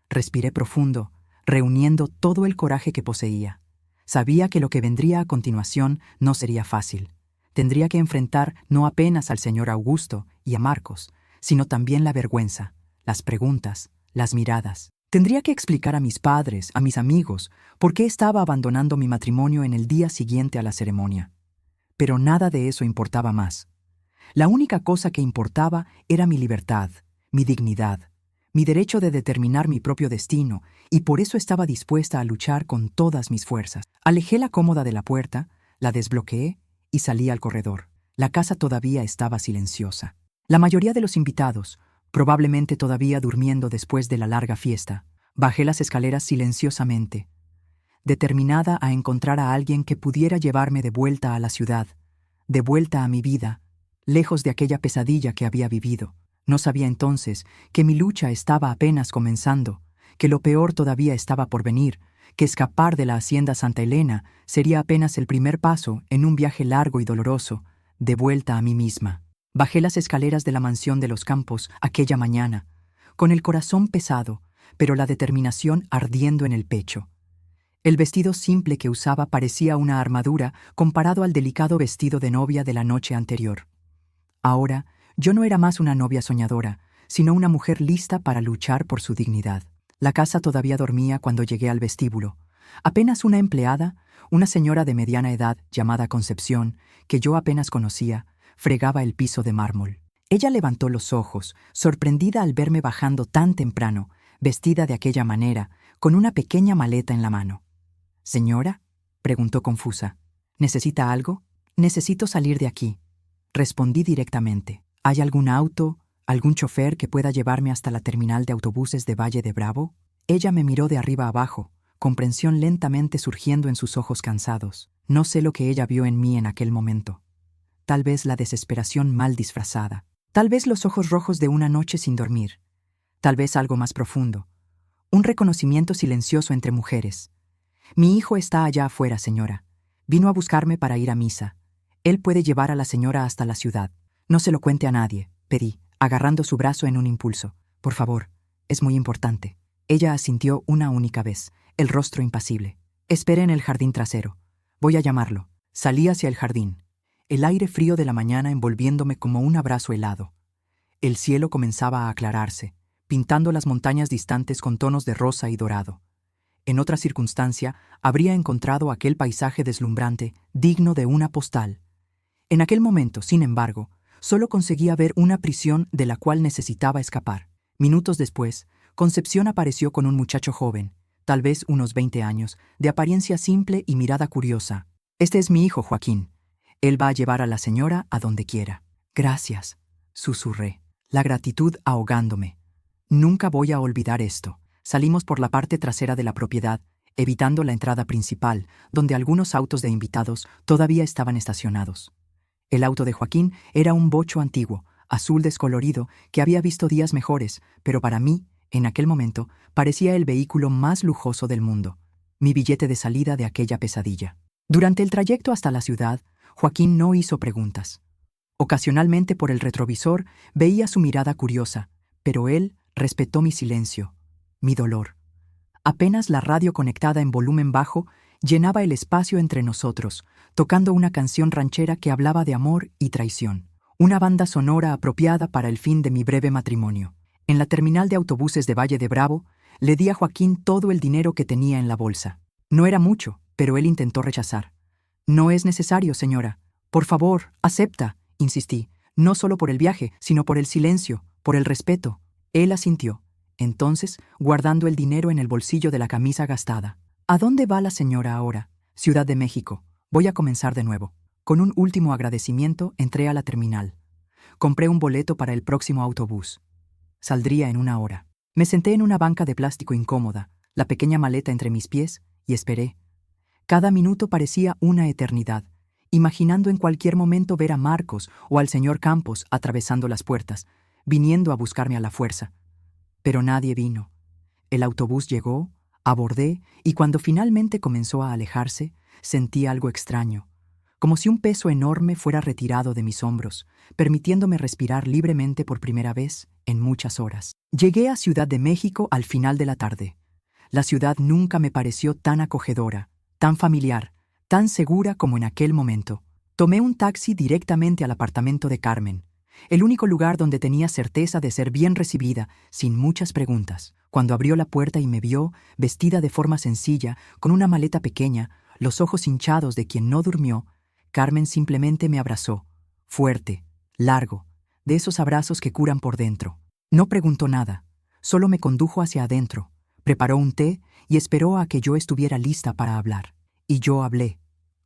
Respiré profundo, reuniendo todo el coraje que poseía. Sabía que lo que vendría a continuación no sería fácil. Tendría que enfrentar no apenas al señor Augusto y a Marcos, sino también la vergüenza, las preguntas, las miradas. Tendría que explicar a mis padres, a mis amigos, por qué estaba abandonando mi matrimonio en el día siguiente a la ceremonia. Pero nada de eso importaba más. La única cosa que importaba era mi libertad, mi dignidad, mi derecho de determinar mi propio destino, y por eso estaba dispuesta a luchar con todas mis fuerzas. Alejé la cómoda de la puerta, la desbloqueé y salí al corredor. La casa todavía estaba silenciosa. La mayoría de los invitados, probablemente todavía durmiendo después de la larga fiesta, bajé las escaleras silenciosamente, determinada a encontrar a alguien que pudiera llevarme de vuelta a la ciudad, de vuelta a mi vida, lejos de aquella pesadilla que había vivido. No sabía entonces que mi lucha estaba apenas comenzando, que lo peor todavía estaba por venir, que escapar de la hacienda Santa Elena sería apenas el primer paso en un viaje largo y doloroso, de vuelta a mí misma. Bajé las escaleras de la mansión de los Campos aquella mañana, con el corazón pesado, pero la determinación ardiendo en el pecho. El vestido simple que usaba parecía una armadura comparado al delicado vestido de novia de la noche anterior. Ahora, yo no era más una novia soñadora, sino una mujer lista para luchar por su dignidad. La casa todavía dormía cuando llegué al vestíbulo. Apenas una empleada, una señora de mediana edad llamada Concepción, que yo apenas conocía, fregaba el piso de mármol. Ella levantó los ojos, sorprendida al verme bajando tan temprano, vestida de aquella manera, con una pequeña maleta en la mano. «¿Señora?», preguntó confusa. «¿Necesita algo?». «Necesito salir de aquí», respondí directamente. «¿Hay algún auto, algún chofer que pueda llevarme hasta la terminal de autobuses de Valle de Bravo?». Ella me miró de arriba abajo, comprensión lentamente surgiendo en sus ojos cansados. No sé lo que ella vio en mí en aquel momento. tal vez la desesperación mal disfrazada, tal vez los ojos rojos de una noche sin dormir, tal vez algo más profundo, un reconocimiento silencioso entre mujeres. Mi hijo está allá afuera, señora. Vino a buscarme para ir a misa. Él puede llevar a la señora hasta la ciudad. No se lo cuente a nadie, pedí, agarrando su brazo en un impulso. Por favor, es muy importante. Ella asintió una única vez, el rostro impasible. Espere en el jardín trasero. Voy a llamarlo. Salí hacia el jardín, el aire frío de la mañana envolviéndome como un abrazo helado. El cielo comenzaba a aclararse, pintando las montañas distantes con tonos de rosa y dorado. En otra circunstancia, habría encontrado aquel paisaje deslumbrante, digno de una postal. En aquel momento, sin embargo, solo conseguía ver una prisión de la cual necesitaba escapar. Minutos después, Concepción apareció con un muchacho joven, tal vez unos 20 años, de apariencia simple y mirada curiosa. Este es mi hijo, Joaquín. Él va a llevar a la señora a donde quiera. Gracias, susurré, la gratitud ahogándome. Nunca voy a olvidar esto. Salimos por la parte trasera de la propiedad, evitando la entrada principal, donde algunos autos de invitados todavía estaban estacionados. El auto de Joaquín era un bocho antiguo, azul descolorido, que había visto días mejores, pero para mí, en aquel momento, parecía el vehículo más lujoso del mundo, mi billete de salida de aquella pesadilla. Durante el trayecto hasta la ciudad, Joaquín no hizo preguntas. Ocasionalmente por el retrovisor veía su mirada curiosa, pero él respetó mi silencio, mi dolor. Apenas la radio conectada en volumen bajo llenaba el espacio entre nosotros, tocando una canción ranchera que hablaba de amor y traición, una banda sonora apropiada para el fin de mi breve matrimonio. En la terminal de autobuses de Valle de Bravo, le di a Joaquín todo el dinero que tenía en la bolsa. No era mucho, pero él intentó rechazar. No es necesario, señora. Por favor, acepta, insistí, no solo por el viaje, sino por el silencio, por el respeto. Él asintió, entonces guardando el dinero en el bolsillo de la camisa gastada. ¿A dónde va la señora ahora? Ciudad de México. Voy a comenzar de nuevo. Con un último agradecimiento entré a la terminal. Compré un boleto para el próximo autobús. Saldría en 1 hora. Me senté en una banca de plástico incómoda, la pequeña maleta entre mis pies, y esperé. Cada minuto parecía una eternidad, imaginando en cualquier momento ver a Marcos o al señor Campos atravesando las puertas, viniendo a buscarme a la fuerza. Pero nadie vino. El autobús llegó, abordé, y cuando finalmente comenzó a alejarse, sentí algo extraño, como si un peso enorme fuera retirado de mis hombros, permitiéndome respirar libremente por primera vez en muchas horas. Llegué a Ciudad de México al final de la tarde. La ciudad nunca me pareció tan acogedora, tan familiar, tan segura como en aquel momento. Tomé un taxi directamente al apartamento de Carmen, el único lugar donde tenía certeza de ser bien recibida, sin muchas preguntas. Cuando abrió la puerta y me vio, vestida de forma sencilla, con una maleta pequeña, los ojos hinchados de quien no durmió, Carmen simplemente me abrazó, fuerte, largo, de esos abrazos que curan por dentro. No preguntó nada, solo me condujo hacia adentro, preparó un té y esperó a que yo estuviera lista para hablar. Y yo hablé,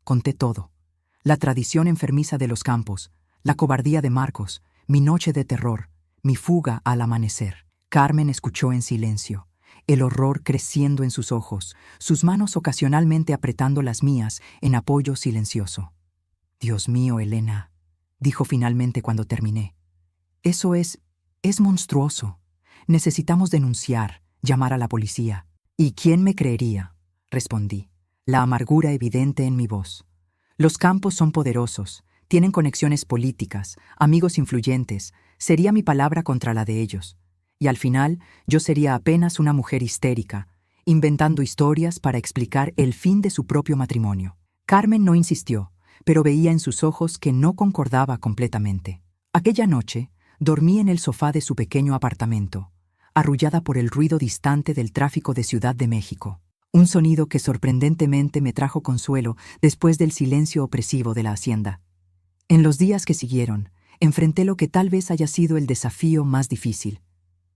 conté todo. La tradición enfermiza de los campos, la cobardía de Marcos, mi noche de terror, mi fuga al amanecer. Carmen escuchó en silencio, el horror creciendo en sus ojos, sus manos ocasionalmente apretando las mías en apoyo silencioso. Dios mío, Elena, dijo finalmente cuando terminé. Eso es monstruoso. Necesitamos denunciar, llamar a la policía. ¿Y quién me creería?, respondí, la amargura evidente en mi voz. Los campos son poderosos, tienen conexiones políticas, amigos influyentes, sería mi palabra contra la de ellos. Y al final, yo sería apenas una mujer histérica, inventando historias para explicar el fin de su propio matrimonio. Carmen no insistió, pero veía en sus ojos que no concordaba completamente. Aquella noche, dormí en el sofá de su pequeño apartamento, arrullada por el ruido distante del tráfico de Ciudad de México. Un sonido que sorprendentemente me trajo consuelo después del silencio opresivo de la hacienda. En los días que siguieron, enfrenté lo que tal vez haya sido el desafío más difícil: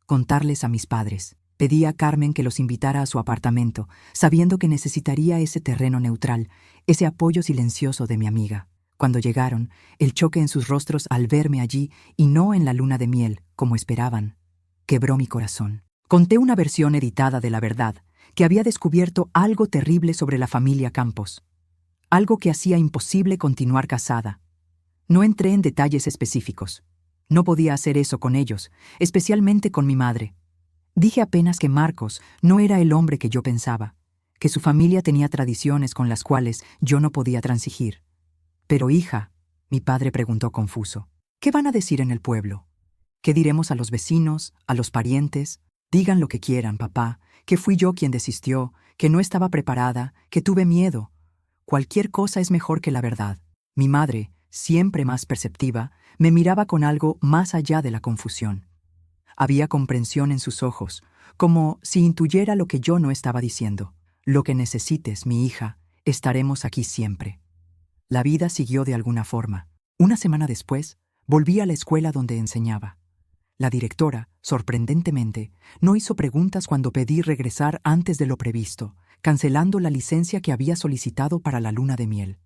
contarles a mis padres. Pedí a Carmen que los invitara a su apartamento, sabiendo que necesitaría ese terreno neutral, ese apoyo silencioso de mi amiga. Cuando llegaron, el choque en sus rostros al verme allí y no en la luna de miel, como esperaban, quebró mi corazón. Conté una versión editada de la verdad, que había descubierto algo terrible sobre la familia Campos, algo que hacía imposible continuar casada. No entré en detalles específicos. No podía hacer eso con ellos, especialmente con mi madre. Dije apenas que Marcos no era el hombre que yo pensaba, que su familia tenía tradiciones con las cuales yo no podía transigir. Pero hija, mi padre preguntó confuso, ¿qué van a decir en el pueblo? ¿Qué diremos a los vecinos, a los parientes? Digan lo que quieran, papá, que fui yo quien desistió, que no estaba preparada, que tuve miedo. Cualquier cosa es mejor que la verdad. Mi madre, siempre más perceptiva, me miraba con algo más allá de la confusión. Había comprensión en sus ojos, como si intuyera lo que yo no estaba diciendo. Lo que necesites, mi hija, estaremos aquí siempre. La vida siguió de alguna forma. Una semana después, volví a la escuela donde enseñaba. La directora, sorprendentemente, no hizo preguntas cuando pedí regresar antes de lo previsto, cancelando la licencia que había solicitado para la luna de miel.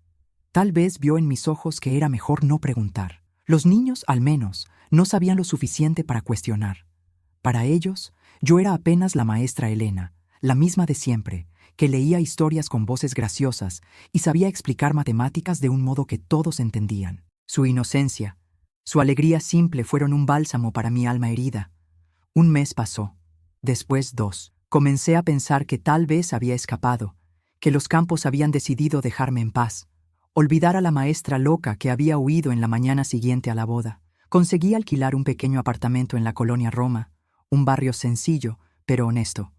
Tal vez vio en mis ojos que era mejor no preguntar. Los niños, al menos, no sabían lo suficiente para cuestionar. Para ellos, yo era apenas la maestra Elena, la misma de siempre, que leía historias con voces graciosas y sabía explicar matemáticas de un modo que todos entendían. Su inocencia, su alegría simple fueron un bálsamo para mi alma herida. Un mes pasó, después 2. Comencé a pensar que tal vez había escapado, que los campos habían decidido dejarme en paz, olvidar a la maestra loca que había huido en la mañana siguiente a la boda. Conseguí alquilar un pequeño apartamento en la colonia Roma, un barrio sencillo, pero honesto.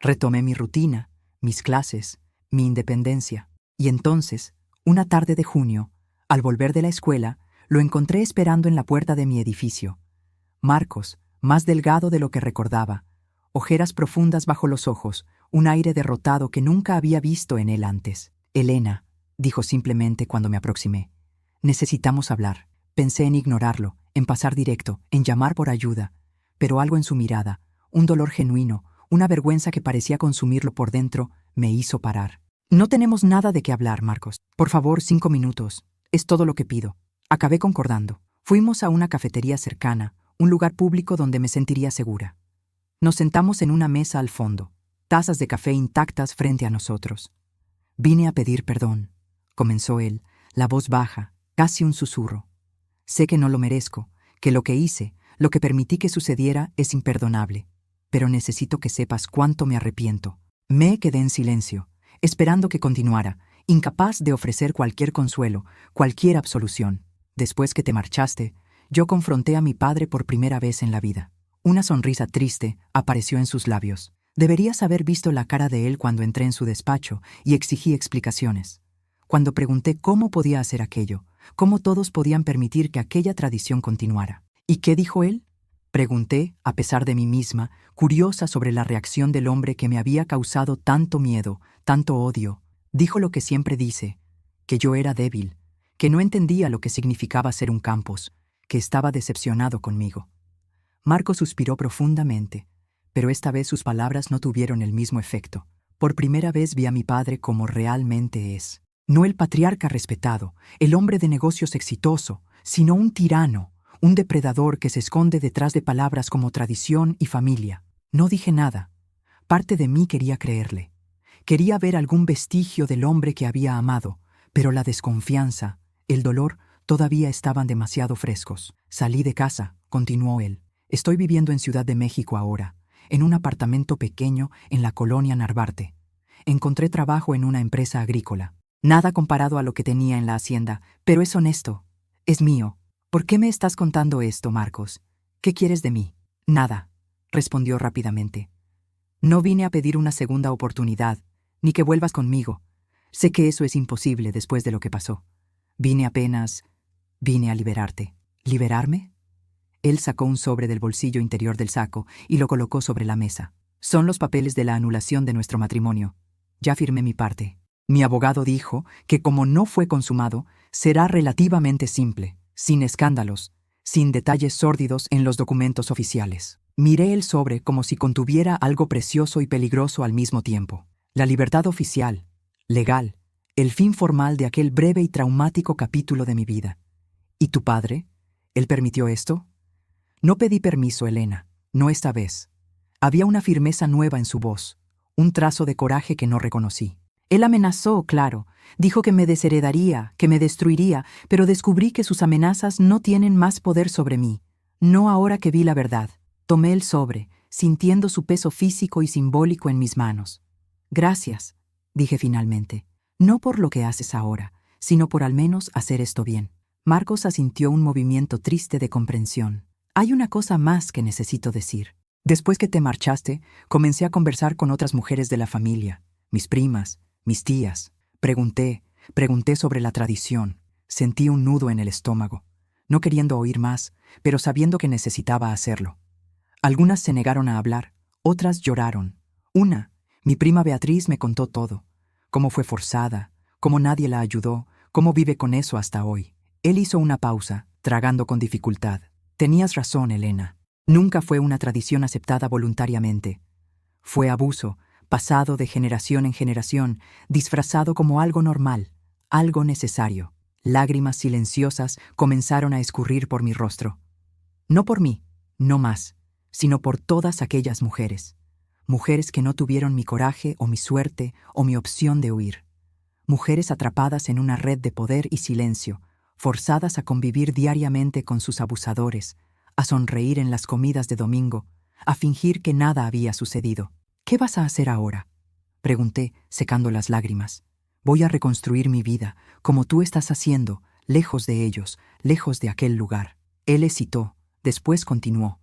Retomé mi rutina, mis clases, mi independencia. Y entonces, una tarde de junio, al volver de la escuela, lo encontré esperando en la puerta de mi edificio. Marcos, más delgado de lo que recordaba, ojeras profundas bajo los ojos, un aire derrotado que nunca había visto en él antes. Elena, dijo simplemente cuando me aproximé. Necesitamos hablar. Pensé en ignorarlo, en pasar directo, en llamar por ayuda, pero algo en su mirada, un dolor genuino, una vergüenza que parecía consumirlo por dentro, me hizo parar. No tenemos nada de qué hablar, Marcos. Por favor, 5 minutos. Es todo lo que pido. Acabé concordando. Fuimos a una cafetería cercana, un lugar público donde me sentiría segura. Nos sentamos en una mesa al fondo, tazas de café intactas frente a nosotros. Vine a pedir perdón, comenzó él, la voz baja, casi un susurro. Sé que no lo merezco, que lo que hice, lo que permití que sucediera es imperdonable, pero necesito que sepas cuánto me arrepiento. Me quedé en silencio, esperando que continuara, incapaz de ofrecer cualquier consuelo, cualquier absolución. Después que te marchaste, yo confronté a mi padre por primera vez en la vida. Una sonrisa triste apareció en sus labios. Deberías haber visto la cara de él cuando entré en su despacho y exigí explicaciones. Cuando pregunté cómo podía hacer aquello, cómo todos podían permitir que aquella tradición continuara. ¿Y qué dijo él? Pregunté, a pesar de mí misma, curiosa sobre la reacción del hombre que me había causado tanto miedo, tanto odio. Dijo lo que siempre dice, que yo era débil, que no entendía lo que significaba ser un Campos, que estaba decepcionado conmigo. Marco suspiró profundamente, pero esta vez sus palabras no tuvieron el mismo efecto. Por primera vez vi a mi padre como realmente es. No el patriarca respetado, el hombre de negocios exitoso, sino un tirano, un depredador que se esconde detrás de palabras como tradición y familia. No dije nada. Parte de mí quería creerle. Quería ver algún vestigio del hombre que había amado, pero la desconfianza, el dolor, todavía estaban demasiado frescos. Salí de casa, continuó él. Estoy viviendo en Ciudad de México ahora, en un apartamento pequeño en la colonia Narvarte. Encontré trabajo en una empresa agrícola. Nada comparado a lo que tenía en la hacienda, pero es honesto. Es mío. ¿Por qué me estás contando esto, Marcos? ¿Qué quieres de mí? Nada, respondió rápidamente. No vine a pedir una segunda oportunidad, ni que vuelvas conmigo. Sé que eso es imposible después de lo que pasó. Vine a liberarte. ¿Liberarme? Él sacó un sobre del bolsillo interior del saco y lo colocó sobre la mesa. Son los papeles de la anulación de nuestro matrimonio. Ya firmé mi parte. Mi abogado dijo que como no fue consumado, será relativamente simple, sin escándalos, sin detalles sórdidos en los documentos oficiales. Miré el sobre como si contuviera algo precioso y peligroso al mismo tiempo. La libertad oficial, legal, el fin formal de aquel breve y traumático capítulo de mi vida. ¿Y tu padre? ¿Él permitió esto? No pedí permiso, Elena, no esta vez. Había una firmeza nueva en su voz, un trazo de coraje que no reconocí. Él amenazó, claro, Dijo que me desheredaría, que me destruiría, pero descubrí que sus amenazas no tienen más poder sobre mí. No ahora que vi la verdad. Tomé el sobre, sintiendo su peso físico y simbólico en mis manos. Gracias, dije finalmente. No por lo que haces ahora, sino por al menos hacer esto bien. Marcos asintió un movimiento triste de comprensión. Hay una cosa más que necesito decir. Después que te marchaste, comencé a conversar con otras mujeres de la familia, mis primas, mis tías. Pregunté sobre la tradición. Sentí un nudo en el estómago, no queriendo oír más, pero sabiendo que necesitaba hacerlo. Algunas se negaron a hablar, otras lloraron. Mi prima Beatriz, me contó todo. Cómo fue forzada, cómo nadie la ayudó, cómo vive con eso hasta hoy. Él hizo una pausa, tragando con dificultad. Tenías razón, Elena. Nunca fue una tradición aceptada voluntariamente. Fue abuso, pasado de generación en generación, disfrazado como algo normal, algo necesario. Lágrimas silenciosas comenzaron a escurrir por mi rostro. No por mí, no más, sino por todas aquellas mujeres. Mujeres que no tuvieron mi coraje o mi suerte o mi opción de huir. Mujeres atrapadas en una red de poder y silencio, forzadas a convivir diariamente con sus abusadores, a sonreír en las comidas de domingo, a fingir que nada había sucedido. ¿Qué vas a hacer ahora?, pregunté, secando las lágrimas. Voy a reconstruir mi vida, como tú estás haciendo, lejos de ellos, lejos de aquel lugar. Él hesitó, después continuó.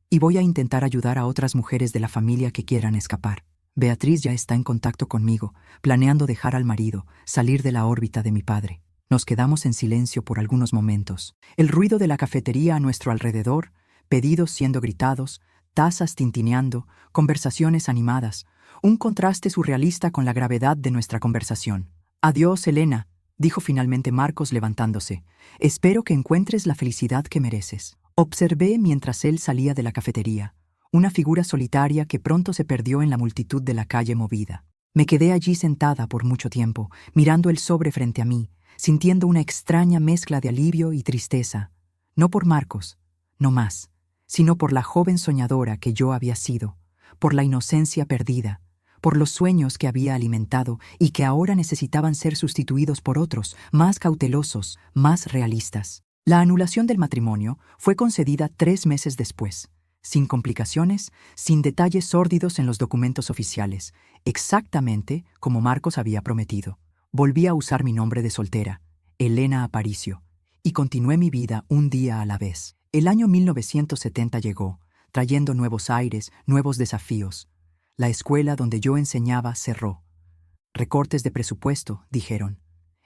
Y voy a intentar ayudar a otras mujeres de la familia que quieran escapar. Beatriz ya está en contacto conmigo, planeando dejar al marido, salir de la órbita de mi padre. Nos quedamos en silencio por algunos momentos. El ruido de la cafetería a nuestro alrededor, pedidos siendo gritados, tazas tintineando, conversaciones animadas, un contraste surrealista con la gravedad de nuestra conversación. Adiós, Elena, dijo finalmente Marcos levantándose. Espero que encuentres la felicidad que mereces. Observé mientras él salía de la cafetería, una figura solitaria que pronto se perdió en la multitud de la calle movida. Me quedé allí sentada por mucho tiempo, mirando el sobre frente a mí, sintiendo una extraña mezcla de alivio y tristeza, no por Marcos, no más, sino por la joven soñadora que yo había sido, por la inocencia perdida, por los sueños que había alimentado y que ahora necesitaban ser sustituidos por otros, más cautelosos, más realistas. La anulación del matrimonio fue concedida 3 meses después, sin complicaciones, sin detalles sórdidos en los documentos oficiales, exactamente como Marcos había prometido. Volví a usar mi nombre de soltera, Elena Aparicio, y continué mi vida un día a la vez. El año 1970 llegó, trayendo nuevos aires, nuevos desafíos. La escuela donde yo enseñaba cerró. Recortes de presupuesto, dijeron.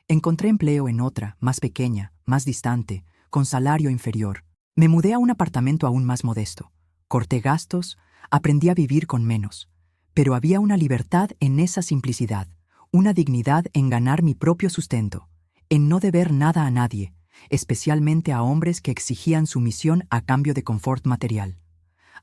Encontré empleo en otra, más pequeña, más distante, con salario inferior. Me mudé a un apartamento aún más modesto. Corté gastos, aprendí a vivir con menos. Pero había una libertad en esa simplicidad, una dignidad en ganar mi propio sustento, en no deber nada a nadie, especialmente a hombres que exigían sumisión a cambio de confort material.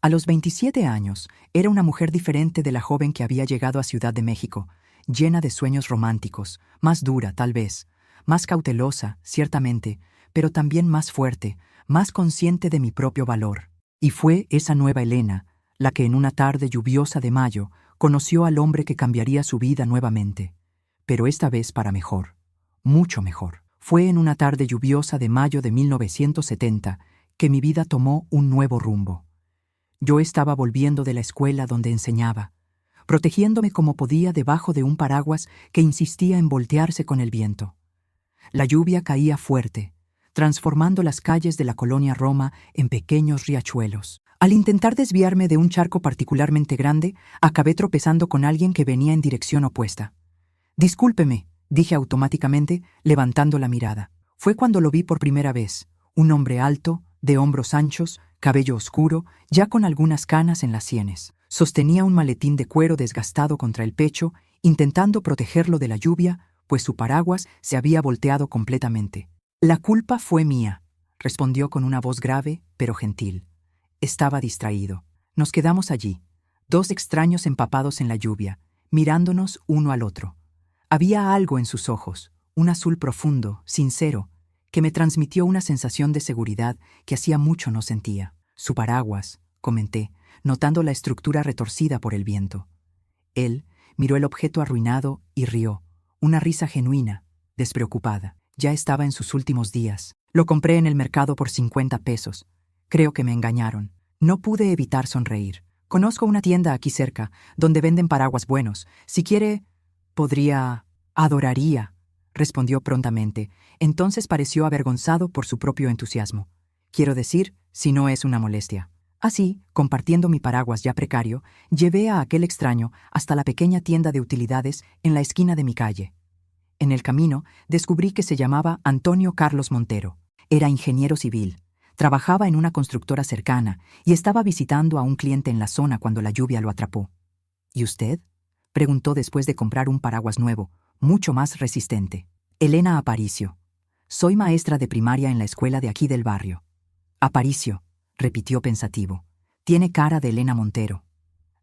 A los 27 años, era una mujer diferente de la joven que había llegado a Ciudad de México, llena de sueños románticos, más dura, tal vez, más cautelosa, ciertamente, pero también más fuerte, más consciente de mi propio valor. Y fue esa nueva Elena, la que en una tarde lluviosa de mayo conoció al hombre que cambiaría su vida nuevamente, pero esta vez para mejor, mucho mejor. Fue en una tarde lluviosa de mayo de 1970 que mi vida tomó un nuevo rumbo. Yo estaba volviendo de la escuela donde enseñaba, protegiéndome como podía debajo de un paraguas que insistía en voltearse con el viento. La lluvia caía fuerte, transformando las calles de la colonia Roma en pequeños riachuelos. Al intentar desviarme de un charco particularmente grande, acabé tropezando con alguien que venía en dirección opuesta. «Discúlpeme», dije automáticamente, levantando la mirada. Fue cuando lo vi por primera vez, un hombre alto, de hombros anchos, cabello oscuro, ya con algunas canas en las sienes. Sostenía un maletín de cuero desgastado contra el pecho, intentando protegerlo de la lluvia, pues su paraguas se había volteado completamente. «La culpa fue mía», respondió con una voz grave, pero gentil. Estaba distraído. Nos quedamos allí, 2 extraños empapados en la lluvia, mirándonos uno al otro. Había algo en sus ojos, un azul profundo, sincero, que me transmitió una sensación de seguridad que hacía mucho no sentía. «Su paraguas», comenté, notando la estructura retorcida por el viento. Él miró el objeto arruinado y rió, Una risa genuina, despreocupada. Ya estaba en sus últimos días. Lo compré en el mercado por 50 pesos. Creo que me engañaron. No pude evitar sonreír. Conozco una tienda aquí cerca, donde venden paraguas buenos. Si quiere, podría... Adoraría, respondió prontamente. Entonces pareció avergonzado por su propio entusiasmo. Quiero decir, si no es una molestia. Así, compartiendo mi paraguas ya precario, llevé a aquel extraño hasta la pequeña tienda de utilidades en la esquina de mi calle. En el camino, descubrí que se llamaba Antonio Carlos Montero. Era ingeniero civil. Trabajaba en una constructora cercana y estaba visitando a un cliente en la zona cuando la lluvia lo atrapó. ¿Y usted?, preguntó después de comprar un paraguas nuevo, mucho más resistente. Elena Aparicio. Soy maestra de primaria en la escuela de aquí del barrio. Aparicio, repitió pensativo. Tiene cara de Elena Montero.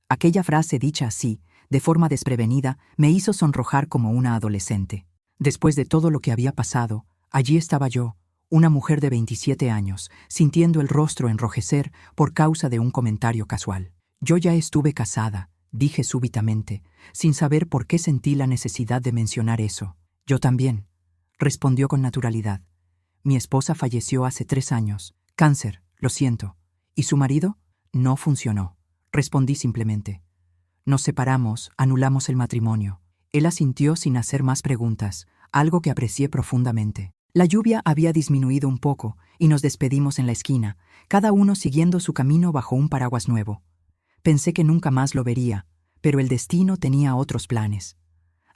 Aquella frase dicha así, de forma desprevenida, me hizo sonrojar como una adolescente. Después de todo lo que había pasado, allí estaba yo, una mujer de 27 años, sintiendo el rostro enrojecer por causa de un comentario casual. Yo ya estuve casada, dije súbitamente, sin saber por qué sentí la necesidad de mencionar eso. Yo también, respondió con naturalidad. Mi esposa falleció hace 3 años. Cáncer, lo siento. ¿Y su marido? No funcionó. Respondí simplemente. Nos separamos, anulamos el matrimonio. Él asintió sin hacer más preguntas, algo que aprecié profundamente. La lluvia había disminuido un poco y nos despedimos en la esquina, cada uno siguiendo su camino bajo un paraguas nuevo. Pensé que nunca más lo vería, pero el destino tenía otros planes.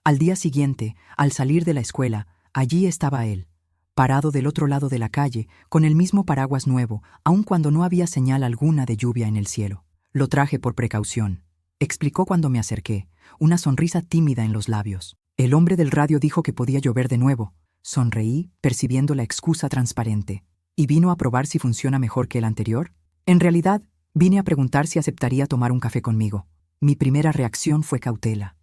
Al día siguiente, al salir de la escuela, allí estaba él, parado del otro lado de la calle, con el mismo paraguas nuevo, aun cuando no había señal alguna de lluvia en el cielo. Lo traje por precaución, explicó cuando me acerqué, una sonrisa tímida en los labios. El hombre del radio dijo que podía llover de nuevo. Sonreí, percibiendo la excusa transparente. ¿Y vino a probar si funciona mejor que el anterior? En realidad, vine a preguntar si aceptaría tomar un café conmigo. Mi primera reacción fue cautela.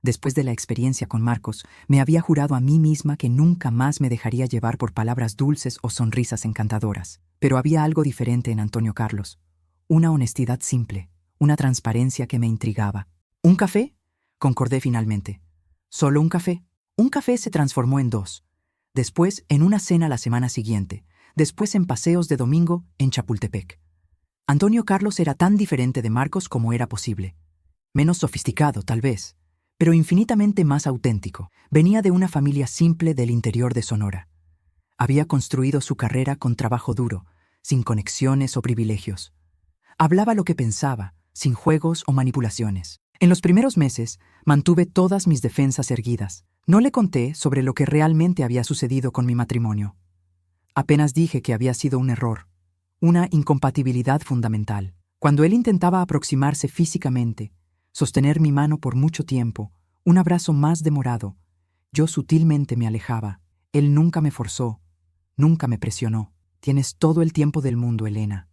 Después de la experiencia con Marcos, me había jurado a mí misma que nunca más me dejaría llevar por palabras dulces o sonrisas encantadoras. Pero había algo diferente en Antonio Carlos. Una honestidad simple, una transparencia que me intrigaba. ¿Un café?, concordé finalmente. ¿Solo un café? Un café se transformó en 2. Después en una cena la semana siguiente. Después en paseos de domingo en Chapultepec. Antonio Carlos era tan diferente de Marcos como era posible. Menos sofisticado, tal vez, pero infinitamente más auténtico. Venía de una familia simple del interior de Sonora. Había construido su carrera con trabajo duro, sin conexiones o privilegios. Hablaba lo que pensaba, sin juegos o manipulaciones. En los primeros meses, mantuve todas mis defensas erguidas. No le conté sobre lo que realmente había sucedido con mi matrimonio. Apenas dije que había sido un error, una incompatibilidad fundamental. Cuando él intentaba aproximarse físicamente, sostener mi mano por mucho tiempo, un abrazo más demorado, yo sutilmente me alejaba. Él nunca me forzó, nunca me presionó. Tienes todo el tiempo del mundo, Elena.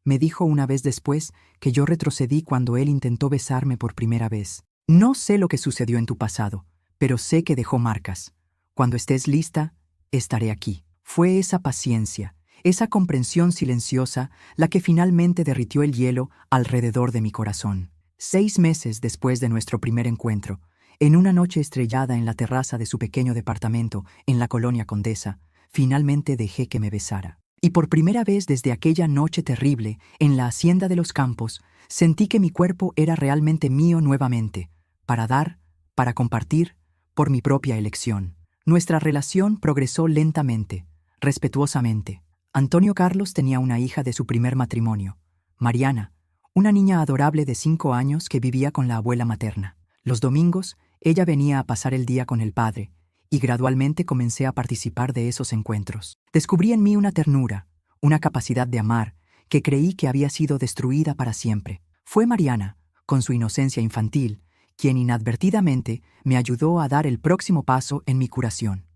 Me dijo una vez después que yo retrocedí cuando él intentó besarme por primera vez. No sé lo que sucedió en tu pasado, pero sé que dejó marcas. Cuando estés lista, estaré aquí. Fue esa paciencia, esa comprensión silenciosa, la que finalmente derritió el hielo alrededor de mi corazón. 6 meses después de nuestro primer encuentro, en una noche estrellada en la terraza de su pequeño departamento en la colonia Condesa, finalmente dejé que me besara. Y por primera vez desde aquella noche terrible, en la hacienda de los Campos, sentí que mi cuerpo era realmente mío nuevamente, para dar, para compartir, por mi propia elección. Nuestra relación progresó lentamente, respetuosamente. Antonio Carlos tenía una hija de su primer matrimonio, Mariana, una niña adorable de 5 años que vivía con la abuela materna. Los domingos, ella venía a pasar el día con el padre, y gradualmente comencé a participar de esos encuentros. Descubrí en mí una ternura, una capacidad de amar, que creí que había sido destruida para siempre. Fue Mariana, con su inocencia infantil, quien inadvertidamente me ayudó a dar el próximo paso en mi curación.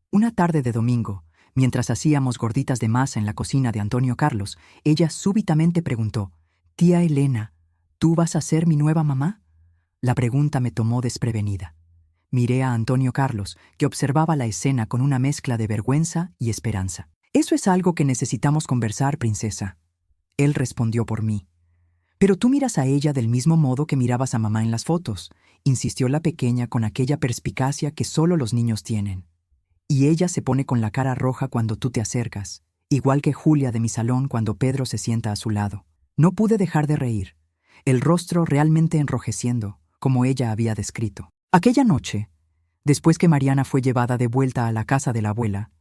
Una tarde de domingo, mientras hacíamos gorditas de masa en la cocina de Antonio Carlos, ella súbitamente preguntó: «Tía Elena, ¿tú vas a ser mi nueva mamá?». La pregunta me tomó desprevenida. Miré a Antonio Carlos, que observaba la escena con una mezcla de vergüenza y esperanza. «Eso es algo que necesitamos conversar, princesa». Él respondió por mí. «Pero tú miras a ella del mismo modo que mirabas a mamá en las fotos, insistió la pequeña con aquella perspicacia que solo los niños tienen. Y ella se pone con la cara roja cuando tú te acercas, igual que Julia de mi salón cuando Pedro se sienta a su lado. No pude dejar de reír, el rostro realmente enrojeciendo, como ella había descrito. Aquella noche, después que Mariana fue llevada de vuelta a la casa de la abuela,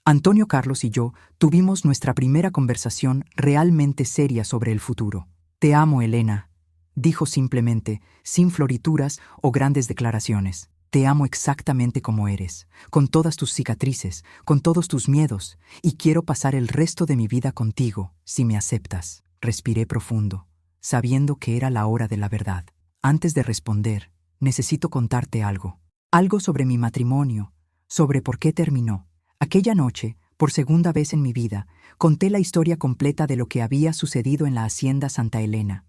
Antonio Carlos y yo tuvimos nuestra primera conversación realmente seria sobre el futuro. «Te amo, Elena», dijo simplemente, sin florituras o grandes declaraciones. «Te amo exactamente como eres, con todas tus cicatrices, con todos tus miedos, y quiero pasar el resto de mi vida contigo, si me aceptas». Respiré profundo, sabiendo que era la hora de la verdad. Antes de responder, necesito contarte algo. Algo sobre mi matrimonio, sobre por qué terminó. Aquella noche, por segunda vez en mi vida, conté la historia completa de lo que había sucedido en la hacienda Santa Elena.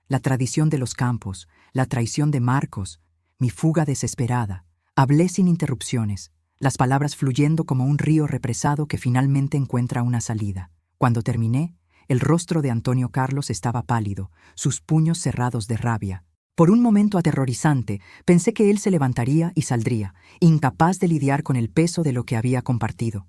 La tradición de los campos, la traición de Marcos, mi fuga desesperada. Hablé sin interrupciones, las palabras fluyendo como un río represado que finalmente encuentra una salida. Cuando terminé, el rostro de Antonio Carlos estaba pálido, sus puños cerrados de rabia. Por un momento aterrorizante, pensé que él se levantaría y saldría, incapaz de lidiar con el peso de lo que había compartido.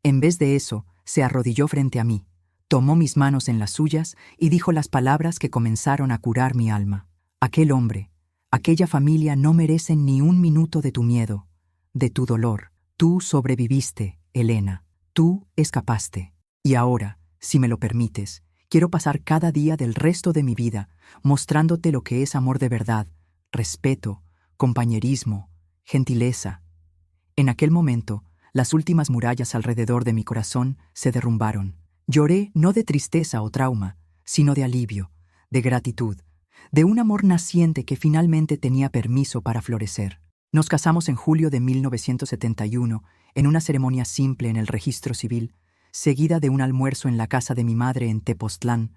En vez de eso, se arrodilló frente a mí, tomó mis manos en las suyas y dijo las palabras que comenzaron a curar mi alma. Aquel hombre, aquella familia no merecen ni un minuto de tu miedo, de tu dolor. Tú sobreviviste, Elena. Tú escapaste. Y ahora, si me lo permites, quiero pasar cada día del resto de mi vida mostrándote lo que es amor de verdad, respeto, compañerismo, gentileza. En aquel momento, las últimas murallas alrededor de mi corazón se derrumbaron. Lloré no de tristeza o trauma, sino de alivio, de gratitud, de un amor naciente que finalmente tenía permiso para florecer. Nos casamos en julio de 1971 en una ceremonia simple en el registro civil, seguida de un almuerzo en la casa de mi madre en Tepoztlán,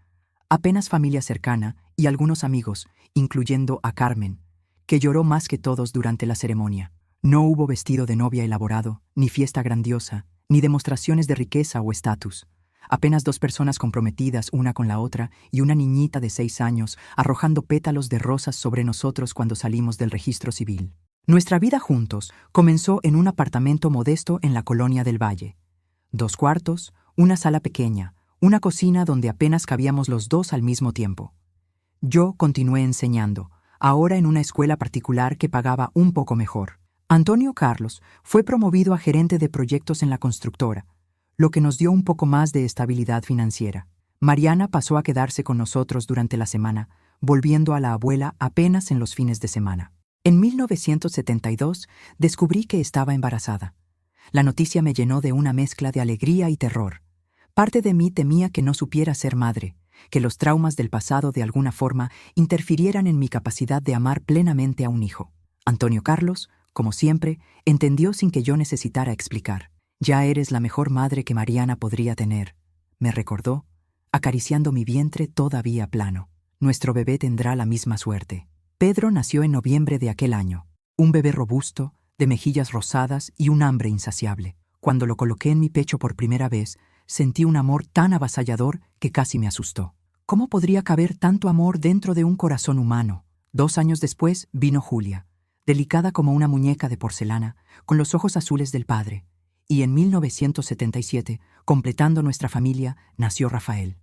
apenas familia cercana y algunos amigos, incluyendo a Carmen, que lloró más que todos durante la ceremonia. No hubo vestido de novia elaborado, ni fiesta grandiosa, ni demostraciones de riqueza o estatus. Apenas dos personas comprometidas una con la otra y una niñita de 6 años arrojando pétalos de rosas sobre nosotros cuando salimos del registro civil. Nuestra vida juntos comenzó en un apartamento modesto en la Colonia del Valle. 2 cuartos, una sala pequeña, una cocina donde apenas cabíamos los dos al mismo tiempo. Yo continué enseñando, ahora en una escuela particular que pagaba un poco mejor. Antonio Carlos fue promovido a gerente de proyectos en la constructora, lo que nos dio un poco más de estabilidad financiera. Mariana pasó a quedarse con nosotros durante la semana, volviendo a la abuela apenas en los fines de semana. En 1972 descubrí que estaba embarazada. La noticia me llenó de una mezcla de alegría y terror. Parte de mí temía que no supiera ser madre, que los traumas del pasado de alguna forma interfirieran en mi capacidad de amar plenamente a un hijo. Antonio Carlos, como siempre, entendió sin que yo necesitara explicar. «Ya eres la mejor madre que Mariana podría tener», me recordó, acariciando mi vientre todavía plano. «Nuestro bebé tendrá la misma suerte». Pedro nació en noviembre de aquel año, un bebé robusto, de mejillas rosadas y un hambre insaciable. Cuando lo coloqué en mi pecho por primera vez, sentí un amor tan avasallador que casi me asustó. ¿Cómo podría caber tanto amor dentro de un corazón humano? 2 años después vino Julia, delicada como una muñeca de porcelana, con los ojos azules del padre. Y en 1977, completando nuestra familia, nació Rafael,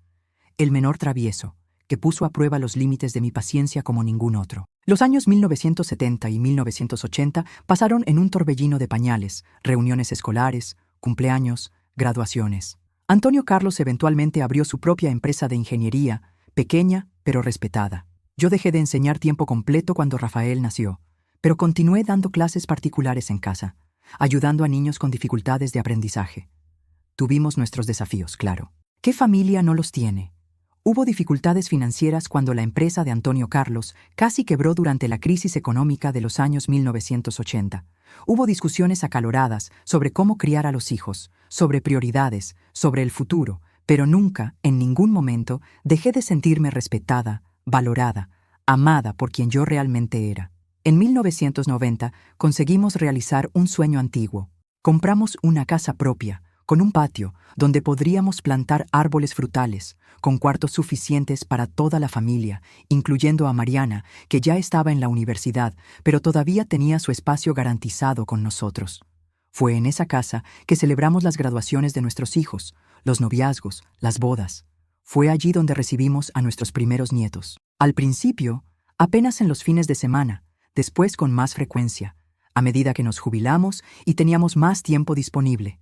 el menor travieso, que puso a prueba los límites de mi paciencia como ningún otro. Los años 1970 y 1980 pasaron en un torbellino de pañales, reuniones escolares, cumpleaños, graduaciones. Antonio Carlos eventualmente abrió su propia empresa de ingeniería, pequeña pero respetada. Yo dejé de enseñar tiempo completo cuando Rafael nació, pero continué dando clases particulares en casa, ayudando a niños con dificultades de aprendizaje. Tuvimos nuestros desafíos, claro. ¿Qué familia no los tiene? Hubo dificultades financieras cuando la empresa de Antonio Carlos casi quebró durante la crisis económica de los años 1980. Hubo discusiones acaloradas sobre cómo criar a los hijos, sobre prioridades, sobre el futuro, pero nunca, en ningún momento, dejé de sentirme respetada, valorada, amada por quien yo realmente era. En 1990 conseguimos realizar un sueño antiguo. Compramos una casa propia, con un patio donde podríamos plantar árboles frutales, con cuartos suficientes para toda la familia, incluyendo a Mariana, que ya estaba en la universidad, pero todavía tenía su espacio garantizado con nosotros. Fue en esa casa que celebramos las graduaciones de nuestros hijos, los noviazgos, las bodas. Fue allí donde recibimos a nuestros primeros nietos. Al principio, apenas en los fines de semana, después con más frecuencia, a medida que nos jubilamos y teníamos más tiempo disponible.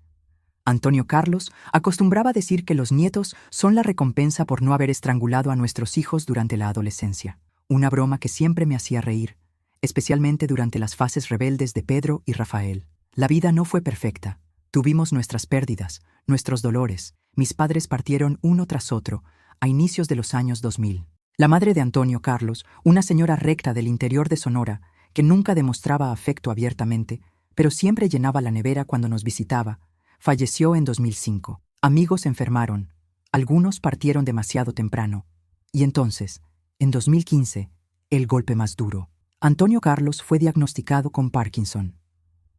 Antonio Carlos acostumbraba decir que los nietos son la recompensa por no haber estrangulado a nuestros hijos durante la adolescencia. Una broma que siempre me hacía reír, especialmente durante las fases rebeldes de Pedro y Rafael. La vida no fue perfecta. Tuvimos nuestras pérdidas, nuestros dolores. Mis padres partieron uno tras otro a inicios de los años 2000. La madre de Antonio Carlos, una señora recta del interior de Sonora, que nunca demostraba afecto abiertamente, pero siempre llenaba la nevera cuando nos visitaba, falleció en 2005. Amigos enfermaron, algunos partieron demasiado temprano, y entonces, en 2015, el golpe más duro. Antonio Carlos fue diagnosticado con Parkinson.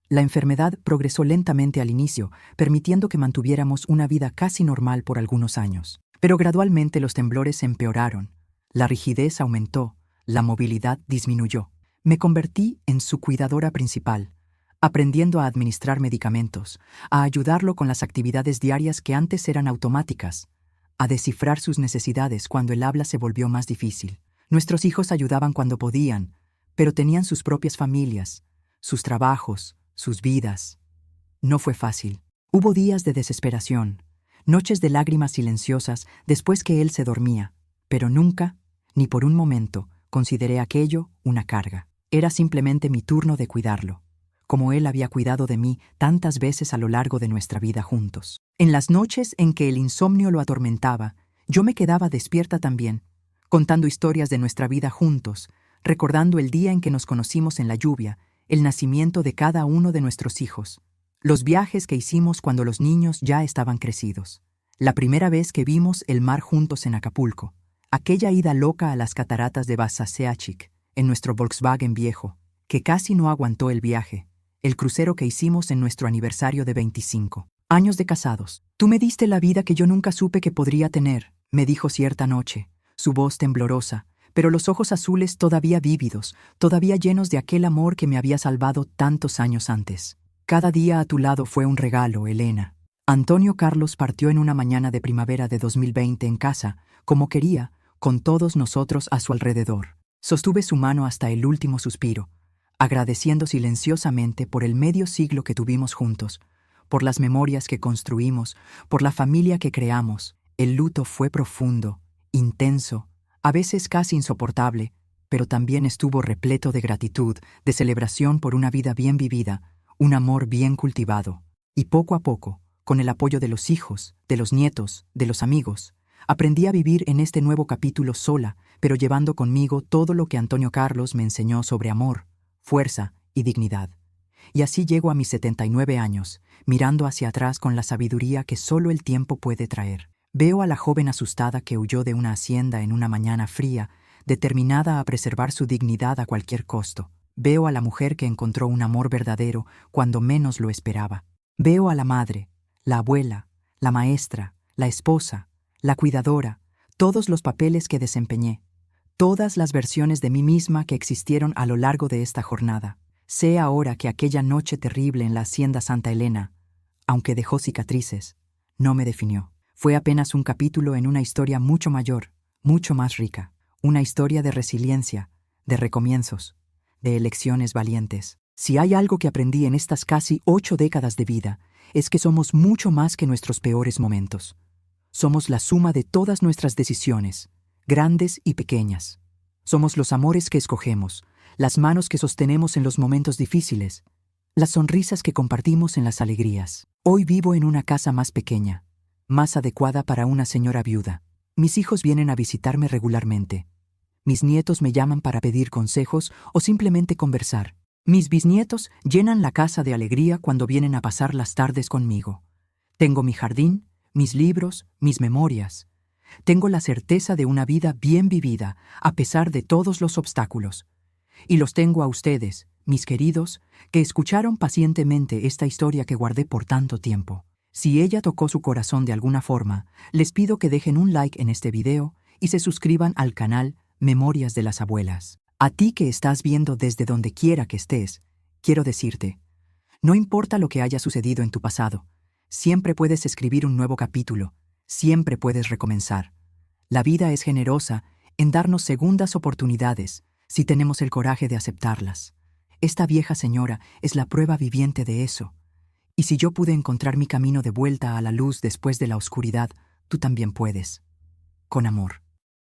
La enfermedad progresó lentamente al inicio, permitiendo que mantuviéramos una vida casi normal por algunos años. Pero gradualmente los temblores empeoraron, la rigidez aumentó, la movilidad disminuyó. Me convertí en su cuidadora principal, aprendiendo a administrar medicamentos, a ayudarlo con las actividades diarias que antes eran automáticas, a descifrar sus necesidades cuando el habla se volvió más difícil. Nuestros hijos ayudaban cuando podían, pero tenían sus propias familias, sus trabajos, sus vidas. No fue fácil. Hubo días de desesperación, noches de lágrimas silenciosas después que él se dormía, pero nunca, ni por un momento, consideré aquello una carga. Era simplemente mi turno de cuidarlo, como él había cuidado de mí tantas veces a lo largo de nuestra vida juntos. En las noches en que el insomnio lo atormentaba, yo me quedaba despierta también, contando historias de nuestra vida juntos, recordando el día en que nos conocimos en la lluvia, el nacimiento de cada uno de nuestros hijos, los viajes que hicimos cuando los niños ya estaban crecidos, la primera vez que vimos el mar juntos en Acapulco, aquella ida loca a las cataratas de Basaseachik, en nuestro Volkswagen viejo, que casi no aguantó el viaje, el crucero que hicimos en nuestro aniversario de 25 años de casados. Tú me diste la vida que yo nunca supe que podría tener, me dijo cierta noche, su voz temblorosa, pero los ojos azules todavía vívidos, todavía llenos de aquel amor que me había salvado tantos años antes. Cada día a tu lado fue un regalo, Elena. Antonio Carlos partió en una mañana de primavera de 2020 en casa, como quería, con todos nosotros a su alrededor. Sostuve su mano hasta el último suspiro, agradeciendo silenciosamente por el medio siglo que tuvimos juntos, por las memorias que construimos, por la familia que creamos. El luto fue profundo, intenso, a veces casi insoportable, pero también estuvo repleto de gratitud, de celebración por una vida bien vivida, un amor bien cultivado. Y poco a poco, con el apoyo de los hijos, de los nietos, de los amigos, aprendí a vivir en este nuevo capítulo sola, pero llevando conmigo todo lo que Antonio Carlos me enseñó sobre amor, fuerza y dignidad. Y así llego a mis 79 años, mirando hacia atrás con la sabiduría que solo el tiempo puede traer. Veo a la joven asustada que huyó de una hacienda en una mañana fría, determinada a preservar su dignidad a cualquier costo. Veo a la mujer que encontró un amor verdadero cuando menos lo esperaba. Veo a la madre, la abuela, la maestra, la esposa, la cuidadora, todos los papeles que desempeñé, todas las versiones de mí misma que existieron a lo largo de esta jornada. Sé ahora que aquella noche terrible en la hacienda Santa Elena, aunque dejó cicatrices, no me definió. Fue apenas un capítulo en una historia mucho mayor, mucho más rica. Una historia de resiliencia, de recomienzos, de elecciones valientes. Si hay algo que aprendí en estas casi 8 décadas de vida, es que somos mucho más que nuestros peores momentos. Somos la suma de todas nuestras decisiones, grandes y pequeñas. Somos los amores que escogemos, las manos que sostenemos en los momentos difíciles, las sonrisas que compartimos en las alegrías. Hoy vivo en una casa más pequeña, más adecuada para una señora viuda. Mis hijos vienen a visitarme regularmente. Mis nietos me llaman para pedir consejos o simplemente conversar. Mis bisnietos llenan la casa de alegría cuando vienen a pasar las tardes conmigo. Tengo mi jardín, mis libros, mis memorias. Tengo la certeza de una vida bien vivida, a pesar de todos los obstáculos. Y los tengo a ustedes, mis queridos, que escucharon pacientemente esta historia que guardé por tanto tiempo. Si ella tocó su corazón de alguna forma, les pido que dejen un like en este video y se suscriban al canal Memorias de las Abuelas. A ti que estás viendo desde donde quiera que estés, quiero decirte, no importa lo que haya sucedido en tu pasado, siempre puedes escribir un nuevo capítulo, siempre puedes recomenzar. La vida es generosa en darnos segundas oportunidades si tenemos el coraje de aceptarlas. Esta vieja señora es la prueba viviente de eso. Y si yo pude encontrar mi camino de vuelta a la luz después de la oscuridad, tú también puedes. Con amor.